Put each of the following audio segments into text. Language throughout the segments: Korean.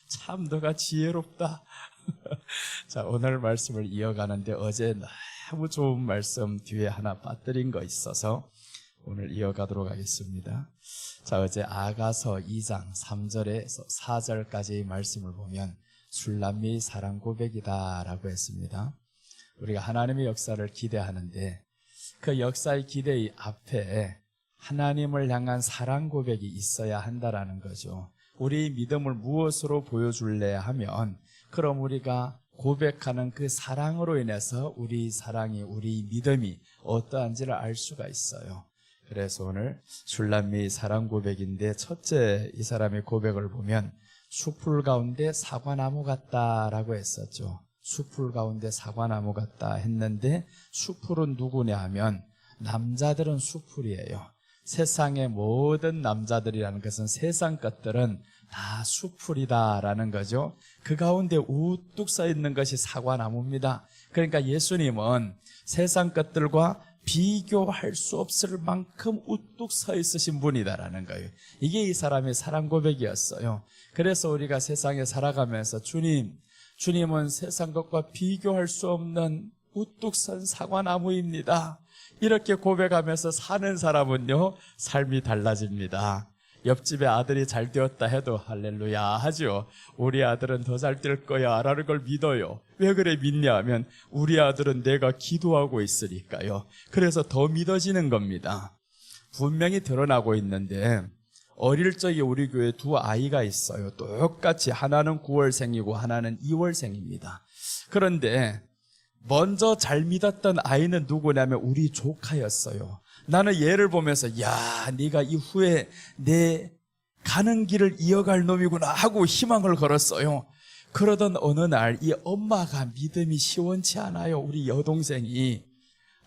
참 너가 지혜롭다. 자, 오늘 말씀을 이어가는데 어제 너무 좋은 말씀 뒤에 하나 빠뜨린 거 있어서 오늘 이어가도록 하겠습니다. 자, 어제 아가서 2장 3절에서 4절까지의 말씀을 보면 술람미 사랑 고백이다 라고 했습니다. 우리가 하나님의 역사를 기대하는데 그 역사의 기대 앞에 하나님을 향한 사랑 고백이 있어야 한다라는 거죠. 우리 믿음을 무엇으로 보여줄래 하면 그럼 우리가 고백하는 그 사랑으로 인해서 우리 사랑이, 우리 믿음이 어떠한지를 알 수가 있어요. 그래서 오늘 술람미 사랑 고백인데 첫째 이 사람의 고백을 보면 수풀 가운데 사과나무 같다라고 했었죠. 수풀 가운데 사과나무 같다 했는데 수풀은 누구냐 하면 남자들은 수풀이에요. 세상의 모든 남자들이라는 것은 세상 것들은 다 수풀이다라는 거죠. 그 가운데 우뚝 서 있는 것이 사과나무입니다. 그러니까 예수님은 세상 것들과 비교할 수 없을 만큼 우뚝 서 있으신 분이다라는 거예요. 이게 이 사람의 사랑 고백이었어요. 그래서 우리가 세상에 살아가면서 주님은 세상 것과 비교할 수 없는 우뚝 선 사과나무입니다. 이렇게 고백하면서 사는 사람은요, 삶이 달라집니다. 옆집에 아들이 잘 되었다 해도 할렐루야 하죠. 우리 아들은 더 잘 될 거야 라는 걸 믿어요. 왜 그래 믿냐 하면 우리 아들은 내가 기도하고 있으니까요. 그래서 더 믿어지는 겁니다. 분명히 드러나고 있는데 어릴 적에 우리 교회에 두 아이가 있어요. 똑같이 하나는 9월생이고 하나는 2월생입니다. 그런데 먼저 잘 믿었던 아이는 누구냐면 우리 조카였어요. 나는 얘를 보면서 야, 네가 이후에 내 가는 길을 이어갈 놈이구나 하고 희망을 걸었어요. 그러던 어느 날 이 엄마가 믿음이 시원치 않아요. 우리 여동생이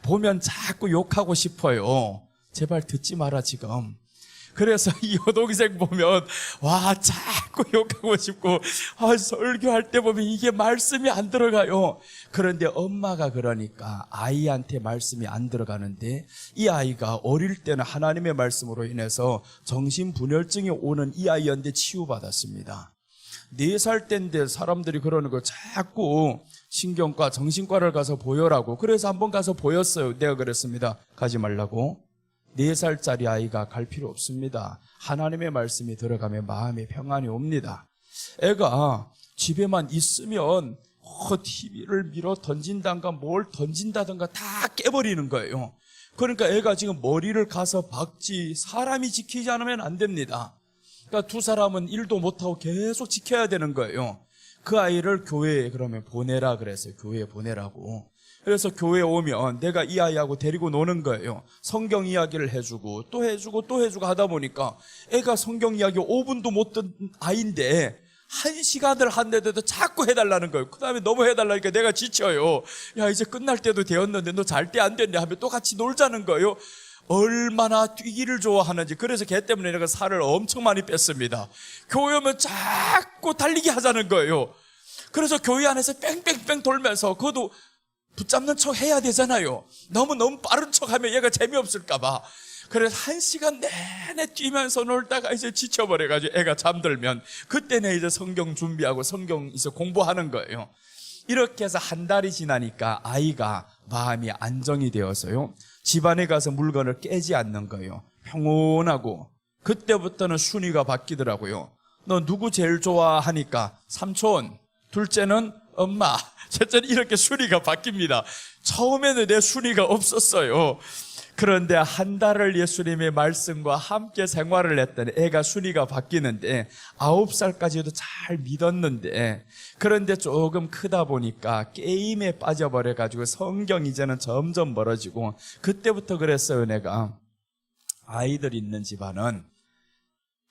보면 자꾸 욕하고 싶어요. 제발 듣지 마라 지금. 그래서 이 여동생 보면 와 자꾸 욕하고 싶고 설교할 때 보면 이게 말씀이 안 들어가요. 그런데 엄마가 그러니까 아이한테 말씀이 안 들어가는데 이 아이가 어릴 때는 하나님의 말씀으로 인해서 정신분열증이 오는 이 아이였는데 치유받았습니다. 4살 때인데 사람들이 그러는 거 자꾸 신경과 정신과를 가서 보여라고. 그래서 한번 가서 보였어요. 내가 그랬습니다. 가지 말라고. 4살짜리 아이가 갈 필요 없습니다. 하나님의 말씀이 들어가면 마음에 평안이 옵니다. 애가 집에만 있으면 TV를 밀어 던진다든가 뭘 던진다든가 다 깨버리는 거예요. 그러니까 애가 지금 머리를 가서 박지 사람이 지키지 않으면 안 됩니다. 그러니까 두 사람은 일도 못하고 계속 지켜야 되는 거예요. 그 아이를 교회에 그러면 보내라 그랬어요. 교회에 보내라고. 그래서 교회에 오면 내가 이 아이하고 데리고 노는 거예요. 성경 이야기를 해주고 또 해주고 또 해주고 하다 보니까 애가 성경 이야기 5분도 못 듣는 아이인데 1시간을 한데도 자꾸 해달라는 거예요. 그 다음에 너무 해달라니까 내가 지쳐요. 야 이제 끝날 때도 되었는데 너 잘 때 안 됐냐 하면 또 같이 놀자는 거예요. 얼마나 뛰기를 좋아하는지. 그래서 걔 때문에 내가 살을 엄청 많이 뺐습니다. 교회 오면 자꾸 달리기 하자는 거예요. 그래서 교회 안에서 뺑뺑뺑 돌면서 그것도 붙잡는 척 해야 되잖아요. 너무 빠른 척 하면 얘가 재미없을까봐. 그래서 1시간 내내 뛰면서 놀다가 이제 지쳐버려가지고 애가 잠들면 그때는 이제 성경 준비하고 성경 이제 공부하는 거예요. 이렇게 해서 한 달이 지나니까 아이가 마음이 안정이 되어서요. 집안에 가서 물건을 깨지 않는 거예요. 평온하고. 그때부터는 순위가 바뀌더라고요. 너 누구 제일 좋아하니까 삼촌, 둘째는 엄마, 셋째는 이렇게 순위가 바뀝니다. 처음에는 내 순위가 없었어요. 그런데 한 달을 예수님의 말씀과 함께 생활을 했더니 애가 순위가 바뀌는데 9살까지도 잘 믿었는데 그런데 조금 크다 보니까 게임에 빠져버려가지고 성경 이제는 점점 멀어지고 그때부터 그랬어요. 내가 아이들 있는 집안은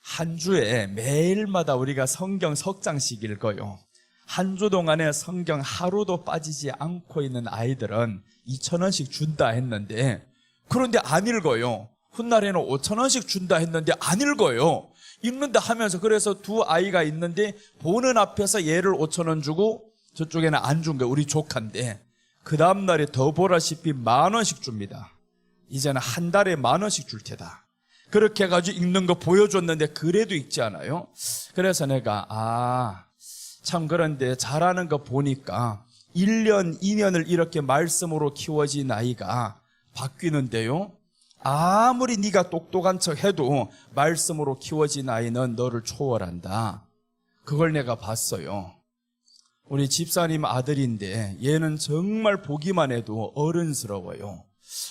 한 주에 매일마다 우리가 성경 석 장씩 읽어요. 한 주 동안에 성경 하루도 빠지지 않고 있는 아이들은 2,000원씩 준다 했는데 그런데 안 읽어요. 훗날에는 5,000원씩 준다 했는데 안 읽어요. 읽는다 하면서 그래서 두 아이가 있는데 보는 앞에서 얘를 5,000원 주고 저쪽에는 안 준 거예요. 우리 조카인데 그 다음날에 더 보라시피 10,000원씩 줍니다. 이제는 한 달에 10,000원씩 줄 테다. 그렇게 해가지고 읽는 거 보여줬는데 그래도 읽지 않아요. 그래서 내가 참 그런데 잘하는 거 보니까 1년, 2년을 이렇게 말씀으로 키워진 아이가 바뀌는데요. 아무리 네가 똑똑한 척 해도 말씀으로 키워진 아이는 너를 초월한다. 그걸 내가 봤어요. 우리 집사님 아들인데 얘는 정말 보기만 해도 어른스러워요.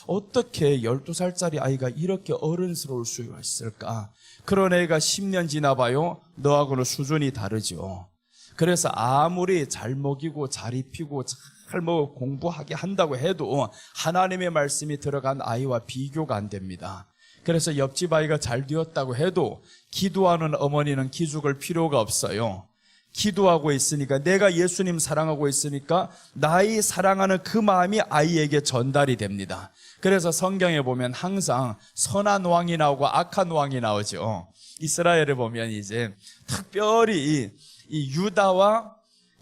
어떻게 12살짜리 아이가 이렇게 어른스러울 수가 있을까? 그런 애가 10년 지나봐요. 너하고는 수준이 다르죠. 그래서 아무리 잘 먹이고 잘 입히고 잘 공부하게 한다고 해도 하나님의 말씀이 들어간 아이와 비교가 안 됩니다. 그래서 옆집 아이가 잘 되었다고 해도 기도하는 어머니는 기죽을 필요가 없어요. 기도하고 있으니까, 내가 예수님 사랑하고 있으니까 나의 사랑하는 그 마음이 아이에게 전달이 됩니다. 그래서 성경에 보면 항상 선한 왕이 나오고 악한 왕이 나오죠. 이스라엘에 보면 이제 특별히 이 유다와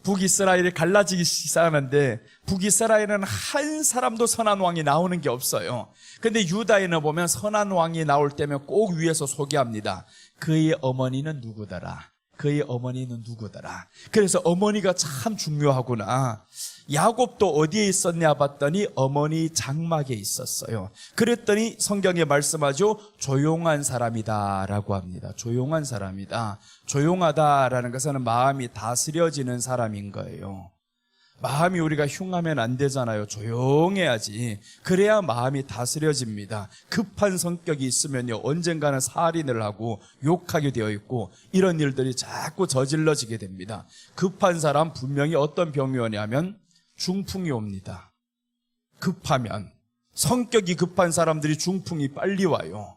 북이스라엘이 갈라지기 시작하는데, 북이스라엘은 한 사람도 선한 왕이 나오는 게 없어요. 근데 유다에는 보면 선한 왕이 나올 때면 꼭 위에서 소개합니다. 그의 어머니는 누구더라. 그의 어머니는 누구더라. 그래서 어머니가 참 중요하구나. 야곱도 어디에 있었냐 봤더니 어머니 장막에 있었어요. 그랬더니 성경에 말씀하죠. 조용한 사람이다라고 합니다. 조용한 사람이다. 조용하다라는 것은 마음이 다스려지는 사람인 거예요. 마음이 우리가 흉하면 안 되잖아요. 조용해야지. 그래야 마음이 다스려집니다. 급한 성격이 있으면요, 언젠가는 살인을 하고 욕하게 되어 있고 이런 일들이 자꾸 저질러지게 됩니다. 급한 사람 분명히 어떤 병이 오냐면 중풍이 옵니다. 급하면, 성격이 급한 사람들이 중풍이 빨리 와요.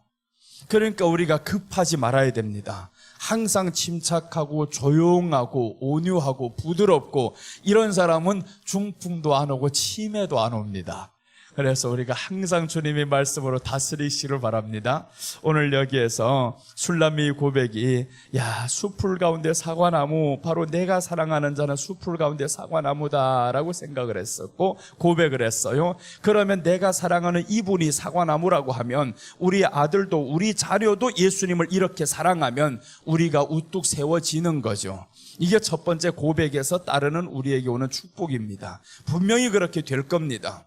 그러니까 우리가 급하지 말아야 됩니다. 항상 침착하고 조용하고 온유하고 부드럽고 이런 사람은 중풍도 안 오고 치매도 안 옵니다. 그래서 우리가 항상 주님의 말씀으로 다스리시기를 바랍니다. 오늘 여기에서 술람미의 고백이, 야, 숲풀 가운데 사과나무, 바로 내가 사랑하는 자는 숲풀 가운데 사과나무다라고 생각을 했었고 고백을 했어요. 그러면 내가 사랑하는 이분이 사과나무라고 하면 우리 아들도 우리 자녀도 예수님을 이렇게 사랑하면 우리가 우뚝 세워지는 거죠. 이게 첫 번째 고백에서 따르는 우리에게 오는 축복입니다. 분명히 그렇게 될 겁니다.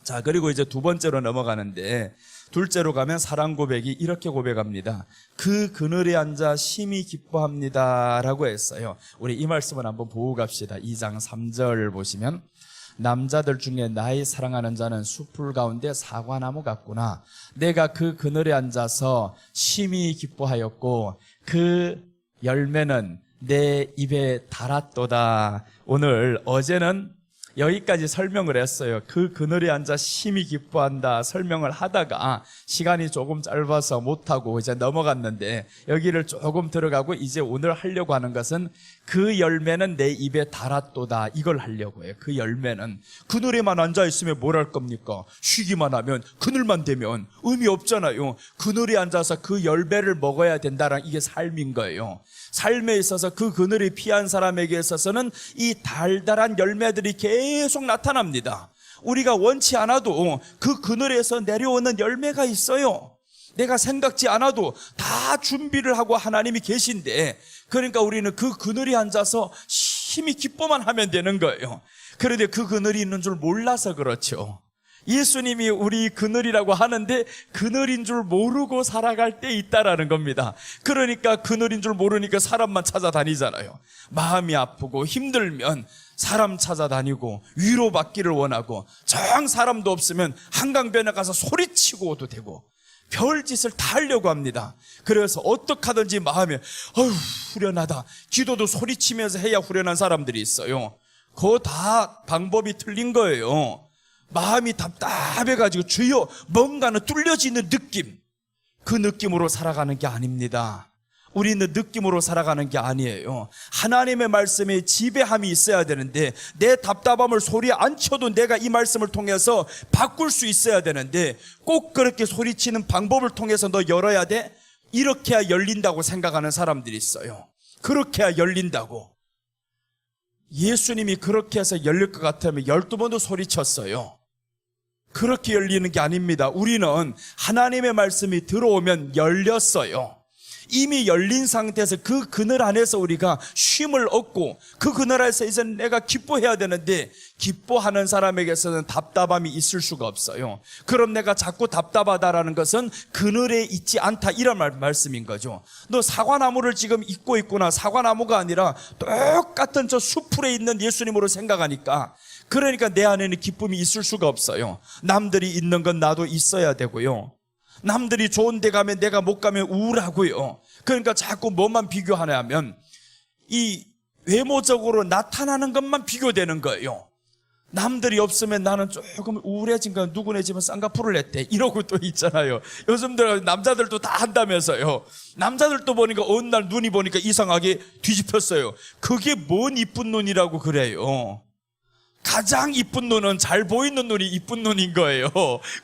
자, 그리고 이제 두 번째로 넘어가는데, 둘째로 가면 사랑 고백이 이렇게 고백합니다. 그 그늘에 앉아 심히 기뻐합니다 라고 했어요. 우리 이 말씀을 한번 보고 갑시다. 2장 3절 보시면, 남자들 중에 나의 사랑하는 자는 숲풀 가운데 사과나무 같구나. 내가 그 그늘에 앉아서 심히 기뻐하였고 그 열매는 내 입에 달았도다. 오늘, 어제는 여기까지 설명을 했어요. 그 그늘에 앉아 심히 기뻐한다 설명을 하다가 시간이 조금 짧아서 못하고 이제 넘어갔는데, 여기를 조금 들어가고 이제 오늘 하려고 하는 것은 그 열매는 내 입에 달았도다, 이걸 하려고 해요. 그 열매는, 그늘에만 앉아있으면 뭘 할 겁니까? 쉬기만 하면, 그늘만 되면 의미 없잖아요. 그늘에 앉아서 그 열매를 먹어야 된다는, 이게 삶인 거예요. 삶에 있어서 그 그늘이 피한 사람에게 있어서는 이 달달한 열매들이 계속 나타납니다. 우리가 원치 않아도 그 그늘에서 내려오는 열매가 있어요. 내가 생각지 않아도 다 준비를 하고 하나님이 계신데, 그러니까 우리는 그 그늘에 앉아서 심히 기뻐만 하면 되는 거예요. 그런데 그 그늘이 있는 줄 몰라서 그렇죠. 예수님이 우리 그늘이라고 하는데 그늘인 줄 모르고 살아갈 때 있다라는 겁니다. 그러니까 그늘인 줄 모르니까 사람만 찾아다니잖아요. 마음이 아프고 힘들면 사람 찾아다니고 위로받기를 원하고, 정 사람도 없으면 한강변에 가서 소리치고도 되고 별짓을 다 하려고 합니다. 그래서 어떻게 하든지 마음에 후련하다, 기도도 소리치면서 해야 후련한 사람들이 있어요. 그거 다 방법이 틀린 거예요. 마음이 답답해가지고 주여 뭔가는 뚫려지는 느낌, 그 느낌으로 살아가는 게 아닙니다. 우리는 느낌으로 살아가는 게 아니에요. 하나님의 말씀에 지배함이 있어야 되는데, 내 답답함을 소리에 안 쳐도 내가 이 말씀을 통해서 바꿀 수 있어야 되는데, 꼭 그렇게 소리치는 방법을 통해서 너 열어야 돼? 이렇게 해야 열린다고 생각하는 사람들이 있어요. 그렇게 해야 열린다고. 예수님이 그렇게 해서 열릴 것 같으면 12번도 소리쳤어요. 그렇게 열리는 게 아닙니다. 우리는 하나님의 말씀이 들어오면 열렸어요. 이미 열린 상태에서 그 그늘 안에서 우리가 쉼을 얻고 그 그늘 안에서 이제 내가 기뻐해야 되는데 기뻐하는 사람에게서는 답답함이 있을 수가 없어요. 그럼 내가 자꾸 답답하다라는 것은 그늘에 있지 않다 이런 말씀인 거죠. 너 사과나무를 지금 잊고 있구나. 사과나무가 아니라 똑같은 저 수풀에 있는 예수님으로 생각하니까 그러니까 내 안에는 기쁨이 있을 수가 없어요. 남들이 있는 건 나도 있어야 되고요. 남들이 좋은 데 가면 내가 못 가면 우울하고요. 그러니까 자꾸 뭐만 비교하냐 하면 이 외모적으로 나타나는 것만 비교되는 거예요. 남들이 없으면 나는 조금 우울해진 건 누구네 집은 쌍꺼풀을 냈대 이러고 또 있잖아요. 요즘들 남자들도 다 한다면서요. 남자들도 보니까 어느 날 눈이 보니까 이상하게 뒤집혔어요. 그게 뭔 이쁜 눈이라고 그래요. 가장 이쁜 눈은 잘 보이는 눈이 이쁜 눈인 거예요.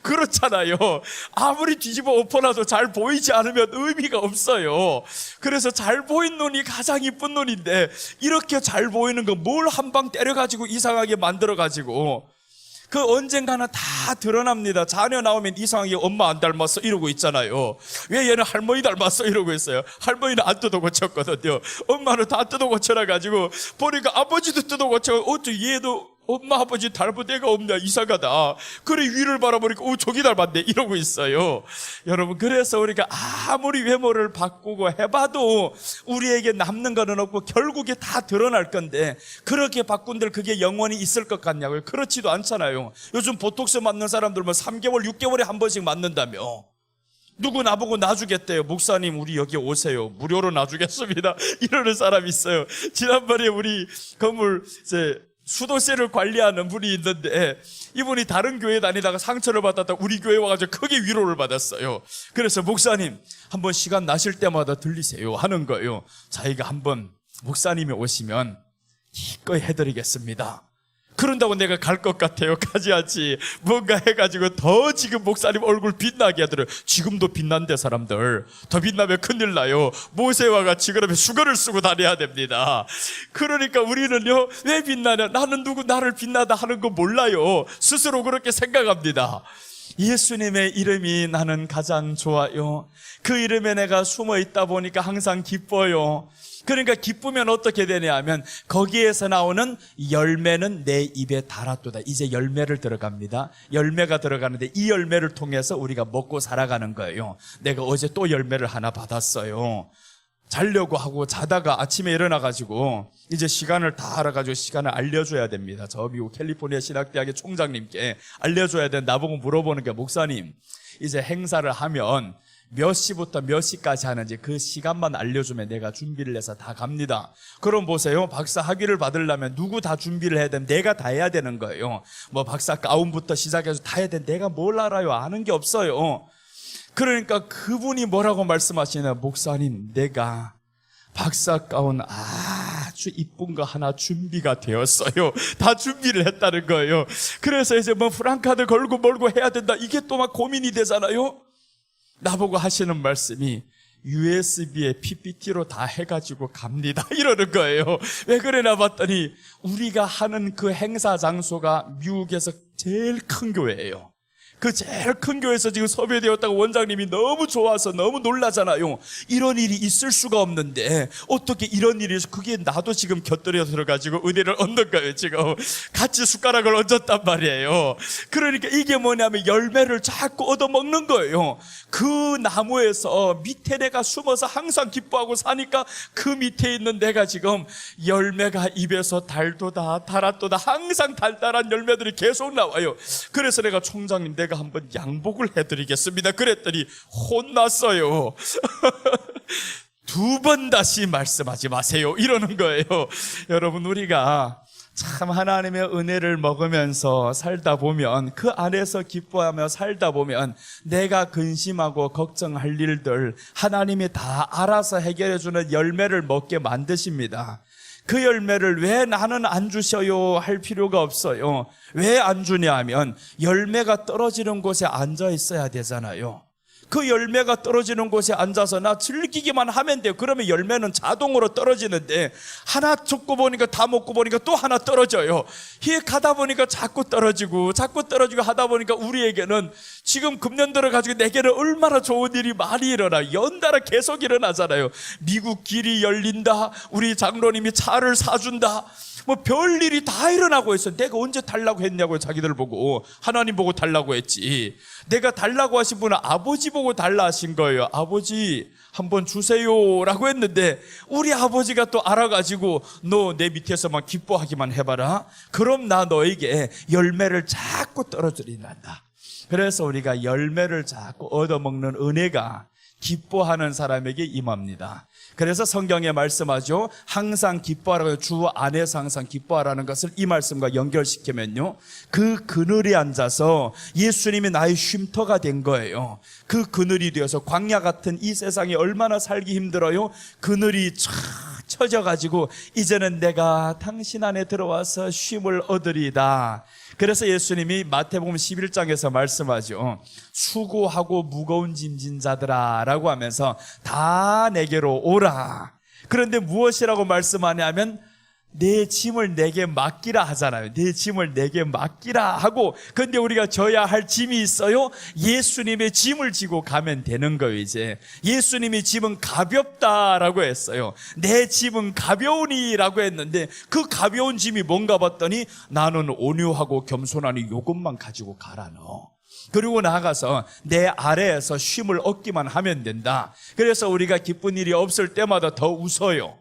그렇잖아요. 아무리 뒤집어 엎어놔도 잘 보이지 않으면 의미가 없어요. 그래서 잘 보이는 눈이 가장 이쁜 눈인데 이렇게 잘 보이는 거 뭘 한 방 때려가지고 이상하게 만들어가지고 그 언젠가는 다 드러납니다. 자녀 나오면 이상하게 엄마 안 닮았어 이러고 있잖아요. 왜 얘는 할머니 닮았어 이러고 있어요. 할머니는 안 뜯어 고쳤거든요. 엄마는 다 뜯어 고쳐놔가지고 보니까 아버지도 뜯어 고쳐. 어째 얘도 엄마 아버지 닮은 데가 없냐 이상하다. 그래 위를 바라보니까 저기 닮았네 이러고 있어요. 여러분 그래서 우리가 아무리 외모를 바꾸고 해봐도 우리에게 남는 거는 없고 결국에 다 드러날 건데 그렇게 바꾼들 그게 영원히 있을 것 같냐고요? 그렇지도 않잖아요. 요즘 보톡스 맞는 사람들은 3개월 6개월에 한 번씩 맞는다며. 누구 나보고 놔주겠대요. 목사님 우리 여기 오세요. 무료로 놔주겠습니다. 이러는 사람이 있어요. 지난번에 우리 건물 수도세를 관리하는 분이 있는데 이분이 다른 교회 다니다가 상처를 받았다 우리 교회 와가지고 크게 위로를 받았어요. 그래서 목사님 한번 시간 나실 때마다 들리세요 하는 거예요. 자기가 한번 목사님이 오시면 기꺼이 해드리겠습니다. 그런다고 내가 갈 것 같아요? 가지 않지. 뭔가 해가지고 더 지금 목사님 얼굴 빛나게 하더라고요. 지금도 빛난대 사람들. 더 빛나면 큰일 나요. 모세와 같이 그러면 수건을 쓰고 다녀야 됩니다. 그러니까 우리는요 왜 빛나냐, 나는 누구 나를 빛나다 하는 거 몰라요. 스스로 그렇게 생각합니다. 예수님의 이름이 나는 가장 좋아요. 그 이름에 내가 숨어 있다 보니까 항상 기뻐요. 그러니까 기쁘면 어떻게 되냐 하면 거기에서 나오는 열매는 내 입에 달았도다. 이제 열매를 들어갑니다. 열매가 들어가는데 이 열매를 통해서 우리가 먹고 살아가는 거예요. 내가 어제 또 열매를 하나 받았어요. 자려고 하고 자다가 아침에 일어나가지고 이제 시간을 다 알아가지고 시간을 알려줘야 됩니다. 저 미국 캘리포니아 신학대학의 총장님께 알려줘야 되는데 나보고 물어보는 게 목사님 이제 행사를 하면 몇 시부터 몇 시까지 하는지 그 시간만 알려주면 내가 준비를 해서 다 갑니다. 그럼 보세요. 박사 학위를 받으려면 누구 다 준비를 해야 되면 내가 다 해야 되는 거예요. 뭐 박사 가운부터 시작해서 다 해야 돼. 내가 뭘 알아요? 아는 게 없어요. 그러니까 그분이 뭐라고 말씀하시냐, 목사님 내가 박사 가운 아주 이쁜 거 하나 준비가 되었어요. 다 준비를 했다는 거예요. 그래서 이제 뭐 프랑카드 걸고 멀고 해야 된다, 이게 또 막 고민이 되잖아요. 나보고 하시는 말씀이 USB에 PPT로 다 해가지고 갑니다 이러는 거예요. 왜 그러나 봤더니 우리가 하는 그 행사 장소가 미국에서 제일 큰 교회예요. 그 제일 큰 교회에서 지금 섭외되었다고 원장님이 너무 좋아서 너무 놀라잖아요. 이런 일이 있을 수가 없는데 어떻게 이런 일이 있어? 그게 나도 지금 곁들여 들어가지고 은혜를 얻는 거예요. 지금 같이 숟가락을 얹었단 말이에요. 그러니까 이게 뭐냐면 열매를 자꾸 얻어먹는 거예요. 그 나무에서 밑에 내가 숨어서 항상 기뻐하고 사니까 그 밑에 있는 내가 지금 열매가 입에서 달도다 달았도다 항상 달달한 열매들이 계속 나와요. 그래서 내가 총장님 내가 한번 양복을 해드리겠습니다 그랬더니 혼났어요. 2번 다시 말씀하지 마세요 이러는 거예요. 여러분 우리가 참 하나님의 은혜를 먹으면서 살다 보면, 그 안에서 기뻐하며 살다 보면 내가 근심하고 걱정할 일들 하나님이 다 알아서 해결해주는 열매를 먹게 만드십니다. 그 열매를 왜 나는 안 주셔요 할 필요가 없어요. 왜 안 주냐 하면 열매가 떨어지는 곳에 앉아 있어야 되잖아요. 그 열매가 떨어지는 곳에 앉아서 나 즐기기만 하면 돼요. 그러면 열매는 자동으로 떨어지는데 하나 줍고 보니까 다 먹고 보니까 또 하나 떨어져요. 이게 가다 보니까 자꾸 떨어지고 하다 보니까 우리에게는 지금 금년 들어가지고 내게는 얼마나 좋은 일이 많이 일어나, 연달아 계속 일어나잖아요. 미국 길이 열린다, 우리 장로님이 차를 사준다, 뭐 별일이 다 일어나고 있어. 내가 언제 달라고 했냐고요. 자기들 보고. 하나님 보고 달라고 했지. 내가 달라고 하신 분은 아버지 보고 달라 하신 거예요. 아버지 한번 주세요 라고 했는데 우리 아버지가 또 알아가지고 너 내 밑에서만 기뻐하기만 해봐라, 그럼 나 너에게 열매를 자꾸 떨어뜨린단다. 그래서 우리가 열매를 자꾸 얻어먹는 은혜가 기뻐하는 사람에게 임합니다. 그래서 성경에 말씀하죠. 항상 기뻐하라고, 주 안에서 항상 기뻐하라는 것을 이 말씀과 연결시키면요, 그 그늘에 앉아서 예수님이 나의 쉼터가 된 거예요. 그 그늘이 되어서, 광야 같은 이 세상에 얼마나 살기 힘들어요. 그늘이 쫙 쳐져가지고 이제는 내가 당신 안에 들어와서 쉼을 얻으리다. 그래서 예수님이 마태복음 11장에서 말씀하죠. 수고하고 무거운 짐진 자들아 라고 하면서 다 내게로 오라. 그런데 무엇이라고 말씀하냐면 내 짐을 내게 맡기라 하잖아요. 내 짐을 내게 맡기라 하고, 근데 우리가 져야 할 짐이 있어요. 예수님의 짐을 지고 가면 되는 거예요. 이제 예수님의 짐은 가볍다라고 했어요. 내 짐은 가벼우니라고 했는데 그 가벼운 짐이 뭔가 봤더니 나는 온유하고 겸손하니 이것만 가지고 가라 너. 그리고 나아가서 내 아래에서 쉼을 얻기만 하면 된다. 그래서 우리가 기쁜 일이 없을 때마다 더 웃어요.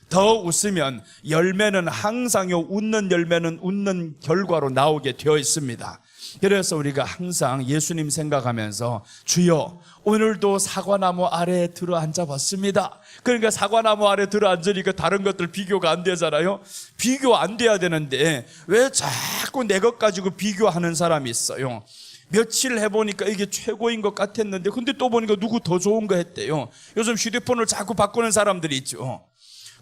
더 웃으면 열매는 항상요, 웃는 열매는 웃는 결과로 나오게 되어 있습니다. 그래서 우리가 항상 예수님 생각하면서 주여 오늘도 사과나무 아래에 들어 앉아봤습니다. 그러니까 사과나무 아래 들어 앉으니까 다른 것들 비교가 안 되잖아요. 비교 안 돼야 되는데 왜 자꾸 내 것 가지고 비교하는 사람이 있어요. 며칠 해보니까 이게 최고인 것 같았는데 근데 또 보니까 누구 더 좋은 거 했대요. 요즘 휴대폰을 자꾸 바꾸는 사람들이 있죠.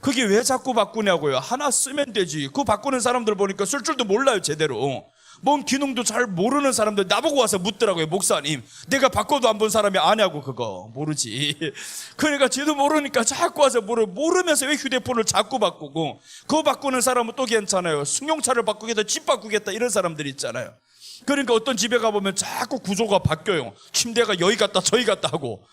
그게 왜 자꾸 바꾸냐고요. 하나 쓰면 되지. 그거 바꾸는 사람들 보니까 쓸 줄도 몰라요 제대로. 뭔 기능도 잘 모르는 사람들 나보고 와서 묻더라고요. 목사님 내가 바꿔도 안 본 사람이 아냐고. 그거 모르지. 그러니까 지도 모르니까 자꾸 와서 모르면서 왜 휴대폰을 자꾸 바꾸고. 그거 바꾸는 사람은 또 괜찮아요. 승용차를 바꾸겠다, 집 바꾸겠다 이런 사람들 있잖아요. 그러니까 어떤 집에 가보면 자꾸 구조가 바뀌어요. 침대가 여기 갔다 저기 갔다 하고.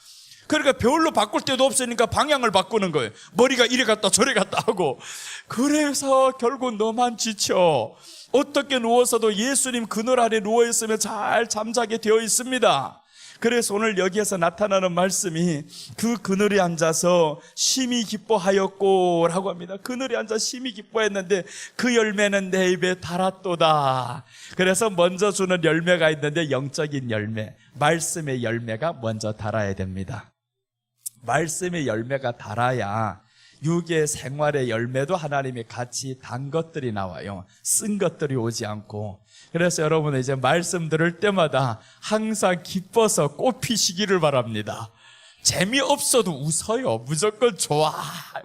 그러니까 별로 바꿀 데도 없으니까 방향을 바꾸는 거예요. 머리가 이리 갔다 저리 갔다 하고. 그래서 결국 너만 지쳐. 어떻게 누워서도 예수님 그늘 아래 누워있으면 잘 잠자게 되어 있습니다. 그래서 오늘 여기에서 나타나는 말씀이 그 그늘에 앉아서 심히 기뻐하였고 라고 합니다. 그늘에 앉아 심히 기뻐했는데 그 열매는 내 입에 달았도다. 그래서 먼저 주는 열매가 있는데 영적인 열매, 말씀의 열매가 먼저 달아야 됩니다. 말씀의 열매가 달아야 육의 생활의 열매도 하나님이 같이 단 것들이 나와요. 쓴 것들이 오지 않고. 그래서 여러분은 이제 말씀 들을 때마다 항상 기뻐서 꽃피시기를 바랍니다. 재미없어도 웃어요. 무조건 좋아.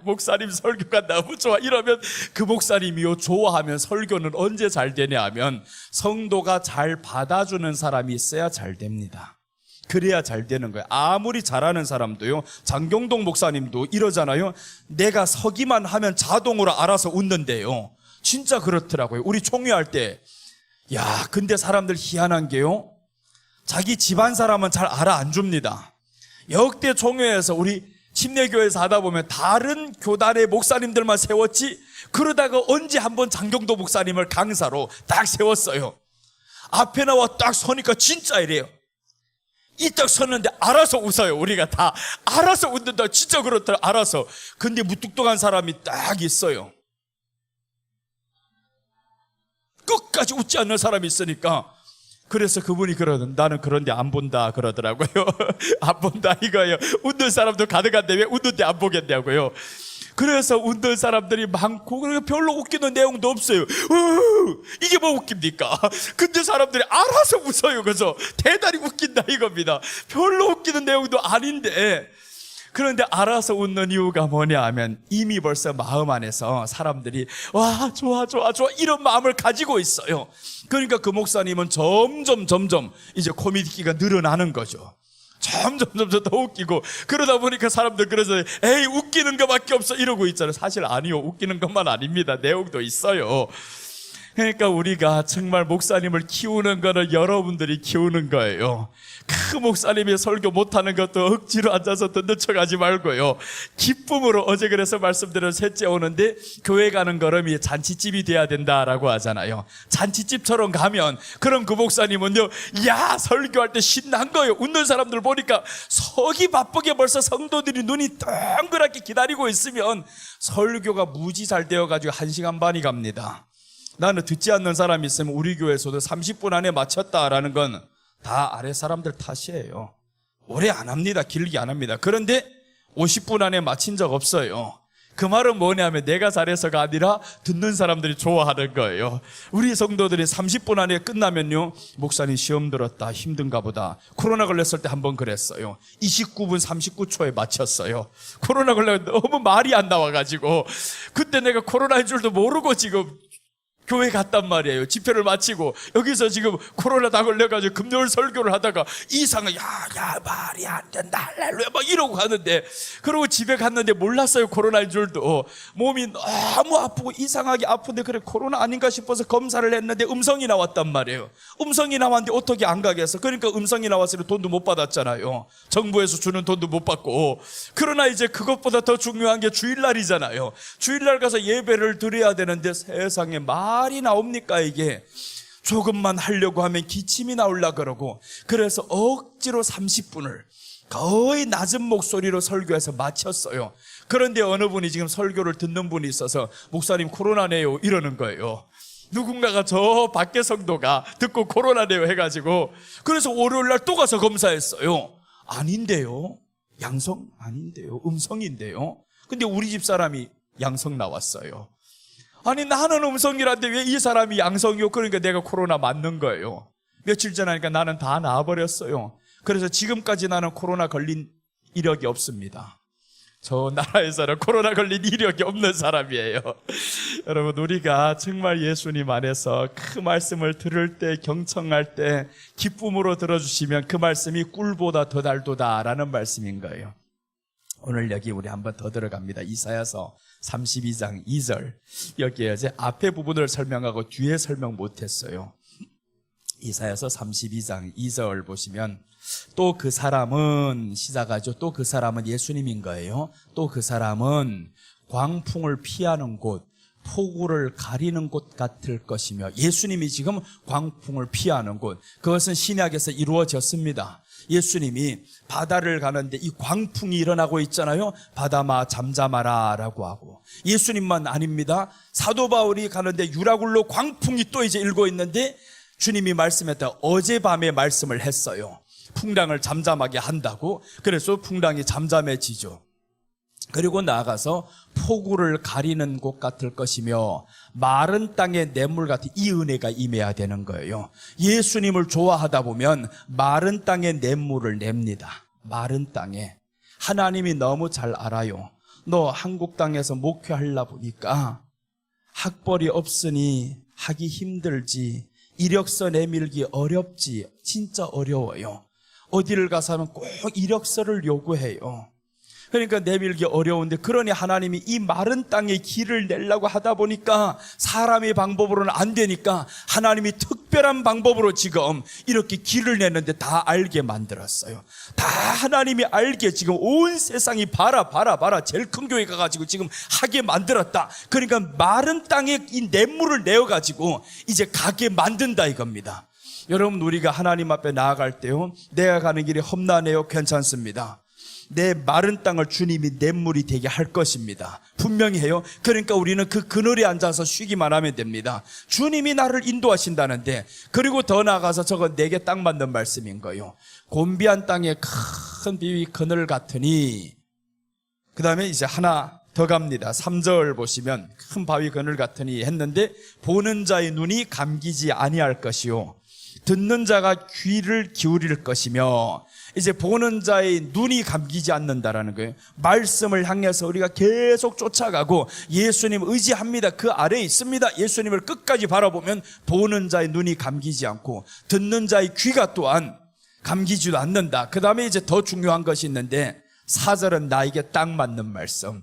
목사님 설교가 너무 좋아. 이러면 그 목사님이요 좋아하면 설교는 언제 잘 되냐 하면 성도가 잘 받아주는 사람이 있어야 잘 됩니다. 그래야 잘 되는 거예요. 아무리 잘하는 사람도요, 장경동 목사님도 이러잖아요. 내가 서기만 하면 자동으로 알아서 웃는데요. 진짜 그렇더라고요. 우리 총회할 때 야, 근데 사람들 희한한 게요, 자기 집안 사람은 잘 알아 안 줍니다. 역대 총회에서 우리 침례교회에서 하다 보면 다른 교단의 목사님들만 세웠지, 그러다가 언제 한번 장경도 목사님을 강사로 딱 세웠어요. 앞에 나와 딱 서니까 진짜 이래요. 이 딱 섰는데 알아서 웃어요. 우리가 다 알아서 웃는다. 진짜 그렇더라. 알아서. 근데 무뚝뚝한 사람이 딱 있어요. 끝까지 웃지 않는 사람이 있으니까. 그래서 그분이 그러는, 나는 그런데 안 본다 그러더라고요. 안 본다 이거예요. 웃는 사람도 가득한데 왜 웃는데 안 보겠냐고요. 그래서 웃는 사람들이 많고, 그리고 별로 웃기는 내용도 없어요. 이게 뭐 웃깁니까? 근데 사람들이 알아서 웃어요. 그래서 대단히 웃긴다 이겁니다. 별로 웃기는 내용도 아닌데. 그런데 알아서 웃는 이유가 뭐냐 하면 이미 벌써 마음 안에서 사람들이 와 좋아 좋아 좋아 이런 마음을 가지고 있어요. 그러니까 그 목사님은 점점 이제 코미디기가 늘어나는 거죠. 점점 더 웃기고, 그러다 보니까 사람들 그래서 에이 웃기는 것밖에 없어 이러고 있잖아요. 사실 아니요, 웃기는 것만 아닙니다. 내용도 있어요. 그러니까 우리가 정말 목사님을 키우는 거는 여러분들이 키우는 거예요. 그 목사님이 설교 못하는 것도 억지로 앉아서 듣는 척 하지 말고요, 기쁨으로. 어제 그래서 말씀드린 셋째 오는데 교회 가는 걸음이 잔치집이 돼야 된다라고 하잖아요. 잔치집처럼 가면 그럼 그 목사님은요, 야 설교할 때 신난 거예요. 웃는 사람들 보니까 서기 바쁘게 벌써 성도들이 눈이 동그랗게 기다리고 있으면 설교가 무지 잘 되어가지고 1시간 반이 갑니다. 나는 듣지 않는 사람이 있으면 우리 교회에서도 30분 안에 마쳤다라는 건 다 아래 사람들 탓이에요. 오래 안 합니다. 길게 안 합니다. 그런데 50분 안에 마친 적 없어요. 그 말은 뭐냐면 내가 잘해서가 아니라 듣는 사람들이 좋아하는 거예요. 우리 성도들이 30분 안에 끝나면요, 목사님 시험 들었다, 힘든가 보다. 코로나 걸렸을 때 한번 그랬어요. 29분 39초에 마쳤어요. 코로나 걸려 너무 말이 안 나와가지고 그때 내가 코로나인 줄도 모르고 지금 교회 갔단 말이에요. 집회를 마치고 여기서 지금 코로나 다 걸려가지고 금요일 설교를 하다가 이상하게 야 말이 안 된다 할렐루야 막 이러고 가는데, 그리고 집에 갔는데 몰랐어요, 코로나인 줄도. 몸이 너무 아프고 이상하게 아픈데 그래 코로나 아닌가 싶어서 검사를 했는데 음성이 나왔단 말이에요. 음성이 나왔는데 어떻게 안 가겠어. 그러니까 음성이 나왔으니 돈도 못 받았잖아요. 정부에서 주는 돈도 못 받고. 그러나 이제 그것보다 더 중요한 게 주일날이잖아요. 주일날 가서 예배를 드려야 되는데 세상에 말이 나옵니까? 이게 조금만 하려고 하면 기침이 나올라 그러고, 그래서 억지로 30분을 거의 낮은 목소리로 설교해서 마쳤어요. 그런데 어느 분이 지금 설교를 듣는 분이 있어서 목사님 코로나네요 이러는 거예요. 누군가가 저 밖에 성도가 듣고 코로나네요 해가지고, 그래서 월요일날 또 가서 검사했어요. 아닌데요, 양성 아닌데요, 음성인데요. 근데 우리 집 사람이 양성 나왔어요. 아니 나는 음성이란데 왜 이 사람이 양성이요? 그러니까 내가 코로나 맞는 거예요. 며칠 지나니까 나는 다 나아버렸어요. 그래서 지금까지 나는 코로나 걸린 이력이 없습니다. 저 나라에서는 코로나 걸린 이력이 없는 사람이에요. 여러분, 우리가 정말 예수님 안에서 그 말씀을 들을 때, 경청할 때 기쁨으로 들어주시면 그 말씀이 꿀보다 더 달도다라는 말씀인 거예요. 오늘 여기 우리 한번 더 들어갑니다. 이사야서 32장 2절. 여기에 이제 앞에 부분을 설명하고 뒤에 설명 못했어요. 이사야서 32장 2절 보시면 또 그 사람은, 시작하죠. 또 그 사람은 예수님인 거예요. 또 그 사람은 광풍을 피하는 곳, 폭우를 가리는 곳 같을 것이며, 예수님이 지금 광풍을 피하는 곳, 그것은 신약에서 이루어졌습니다. 예수님이 바다를 가는데 이 광풍이 일어나고 있잖아요. 바다마 잠잠하라 라고 하고, 예수님만 아닙니다. 사도 바울이 가는데 유라굴로 광풍이 또 이제 일고 있는데 주님이 말씀했다. 어젯밤에 말씀을 했어요. 풍랑을 잠잠하게 한다고. 그래서 풍랑이 잠잠해지죠. 그리고 나아가서 폭우를 가리는 곳 같을 것이며 마른 땅의 냇물 같은, 이 은혜가 임해야 되는 거예요. 예수님을 좋아하다 보면 마른 땅의 냇물을 냅니다. 마른 땅에. 하나님이 너무 잘 알아요. 너 한국 땅에서 목회하려 보니까 학벌이 없으니 하기 힘들지, 이력서 내밀기 어렵지. 진짜 어려워요. 어디를 가서는 꼭 이력서를 요구해요. 그러니까 내밀기 어려운데, 그러니 하나님이 이 마른 땅에 길을 내려고 하다 보니까 사람의 방법으로는 안 되니까 하나님이 특별한 방법으로 지금 이렇게 길을 내는데 다 알게 만들었어요. 다 하나님이 알게 지금 온 세상이 봐라 제일 큰 교회 가가지고 지금 하게 만들었다. 그러니까 마른 땅에 이 냇물을 내어가지고 이제 가게 만든다 이겁니다. 여러분, 우리가 하나님 앞에 나아갈 때요, 내가 가는 길이 험난해요. 괜찮습니다. 내 마른 땅을 주님이 냇물이 되게 할 것입니다. 분명히 해요. 그러니까 우리는 그 그늘에 앉아서 쉬기만 하면 됩니다. 주님이 나를 인도하신다는데, 그리고 더 나아가서 저건 내게 딱 맞는 말씀인 거예요. 곤비한 땅에 큰 비위 그늘 같으니, 그 다음에 이제 하나 더 갑니다. 3절 보시면 큰 바위 그늘 같으니 했는데, 보는 자의 눈이 감기지 아니할 것이요 듣는 자가 귀를 기울일 것이며, 이제 보는 자의 눈이 감기지 않는다라는 거예요. 말씀을 향해서 우리가 계속 쫓아가고 예수님 의지합니다. 그 아래에 있습니다. 예수님을 끝까지 바라보면 보는 자의 눈이 감기지 않고 듣는 자의 귀가 또한 감기지도 않는다. 그 다음에 이제 더 중요한 것이 있는데 4절은 나에게 딱 맞는 말씀.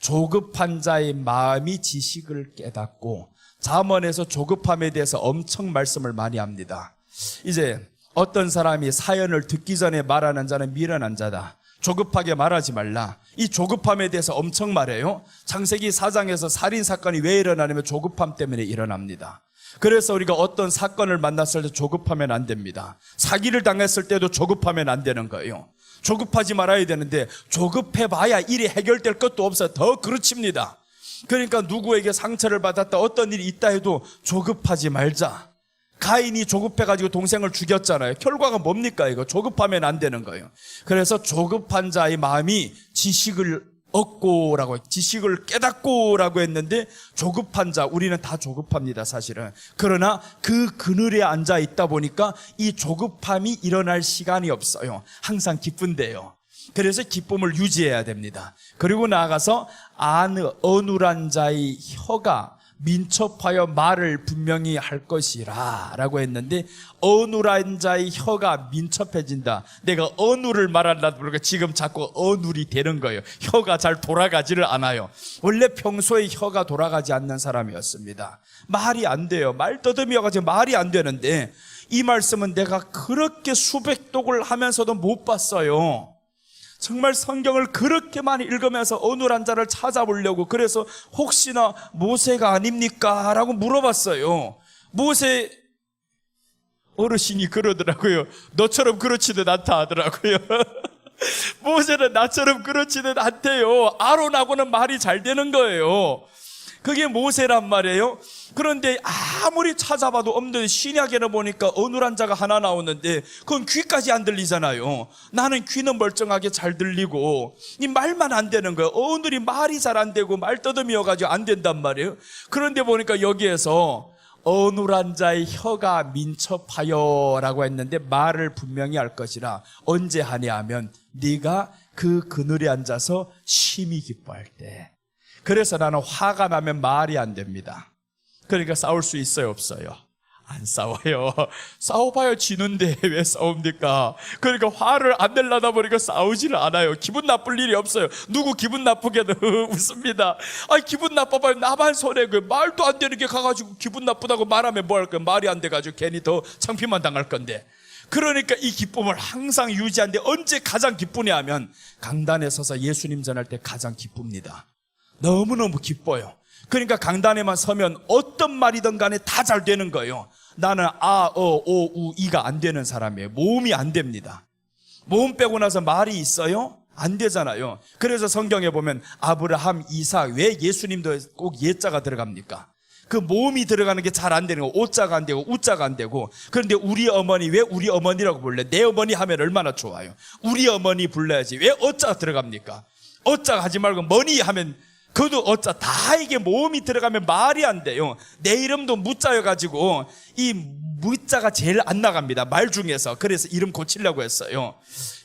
조급한 자의 마음이 지식을 깨닫고, 잠언에서 조급함에 대해서 엄청 말씀을 많이 합니다. 이제 어떤 사람이 사연을 듣기 전에 말하는 자는 미련한 자다. 조급하게 말하지 말라. 이 조급함에 대해서 엄청 말해요. 창세기 4장에서 살인사건이 왜 일어나냐면 조급함 때문에 일어납니다. 그래서 우리가 어떤 사건을 만났을 때 조급하면 안 됩니다. 사기를 당했을 때도 조급하면 안 되는 거예요. 조급하지 말아야 되는데 조급해봐야 일이 해결될 것도 없어요. 더 그르칩니다. 그러니까 누구에게 상처를 받았다, 어떤 일이 있다 해도 조급하지 말자. 가인이 조급해가지고 동생을 죽였잖아요. 결과가 뭡니까 이거? 조급하면 안 되는 거예요. 그래서 조급한 자의 마음이 지식을 얻고라고, 지식을 깨닫고라고 했는데, 조급한 자, 우리는 다 조급합니다 사실은. 그러나 그 그늘에 앉아 있다 보니까 이 조급함이 일어날 시간이 없어요. 항상 기쁜데요. 그래서 기쁨을 유지해야 됩니다. 그리고 나아가서 어눌한 자의 혀가 민첩하여 말을 분명히 할 것이라 라고 했는데, 어눌한 자의 혀가 민첩해진다. 내가 어눌을 말하려다 보니까 지금 자꾸 어눌이 되는 거예요. 혀가 잘 돌아가지를 않아요. 원래 평소에 혀가 돌아가지 않는 사람이었습니다. 말이 안 돼요. 말 더듬이어가지고 말이 안 되는데, 이 말씀은 내가 그렇게 수백 독을 하면서도 못 봤어요. 정말 성경을 그렇게 많이 읽으면서 어눌한 자를 찾아보려고, 그래서 혹시나 모세가 아닙니까? 라고 물어봤어요. 모세 어르신이 그러더라고요. 너처럼 그렇지는 않다 하더라고요. 모세는 나처럼 그렇지는 않대요. 아론하고는 말이 잘 되는 거예요. 그게 모세란 말이에요. 그런데 아무리 찾아봐도 없는데, 신약에는 보니까 어눌한 자가 하나 나오는데 그건 귀까지 안 들리잖아요. 나는 귀는 멀쩡하게 잘 들리고 이 말만 안 되는 거예요. 어눌이 말이 잘 안 되고 말더듬이어가지고 안 된단 말이에요. 그런데 보니까 여기에서 어눌한 자의 혀가 민첩하여 라고 했는데, 말을 분명히 할 것이라. 언제 하냐 하면 네가 그 그늘에 앉아서 심히 기뻐할 때. 그래서 나는 화가 나면 말이 안 됩니다. 그러니까 싸울 수 있어요, 없어요? 안 싸워요. 싸워봐야 지는데 왜 싸웁니까? 그러니까 화를 안 내려다 보니까 싸우지를 않아요. 기분 나쁠 일이 없어요. 누구 기분 나쁘게도 웃습니다. 아니, 기분 나빠봐요. 나만 손해고요. 말도 안 되는 게 가가지고 기분 나쁘다고 말하면 뭐 할 거예요? 말이 안 돼가지고 괜히 더 창피만 당할 건데. 그러니까 이 기쁨을 항상 유지하는데, 언제 가장 기쁘냐 하면 강단에 서서 예수님 전할 때 가장 기쁩니다. 너무너무 기뻐요. 그러니까 강단에만 서면 어떤 말이든 간에 다 잘 되는 거예요. 나는 이가 안 되는 사람이에요. 모음이 안 됩니다. 모음 빼고 나서 말이 있어요? 안 되잖아요. 그래서 성경에 보면 아브라함, 이삭, 왜 예수님도 꼭 예자가 들어갑니까? 그 모음이 들어가는 게 잘 안 되는 거. 오자가 안 되고 우자가 안 되고. 그런데 우리 어머니, 왜 우리 어머니라고 불래? 내 어머니 하면 얼마나 좋아요. 우리 어머니 불러야지. 왜 어자가 들어갑니까? 어자가 하지 말고 머니 하면 그것도 어짜. 다 이게 모음이 들어가면 말이 안 돼요. 내 이름도 무자여가지고 이 무자가 제일 안 나갑니다, 말 중에서. 그래서 이름 고치려고 했어요.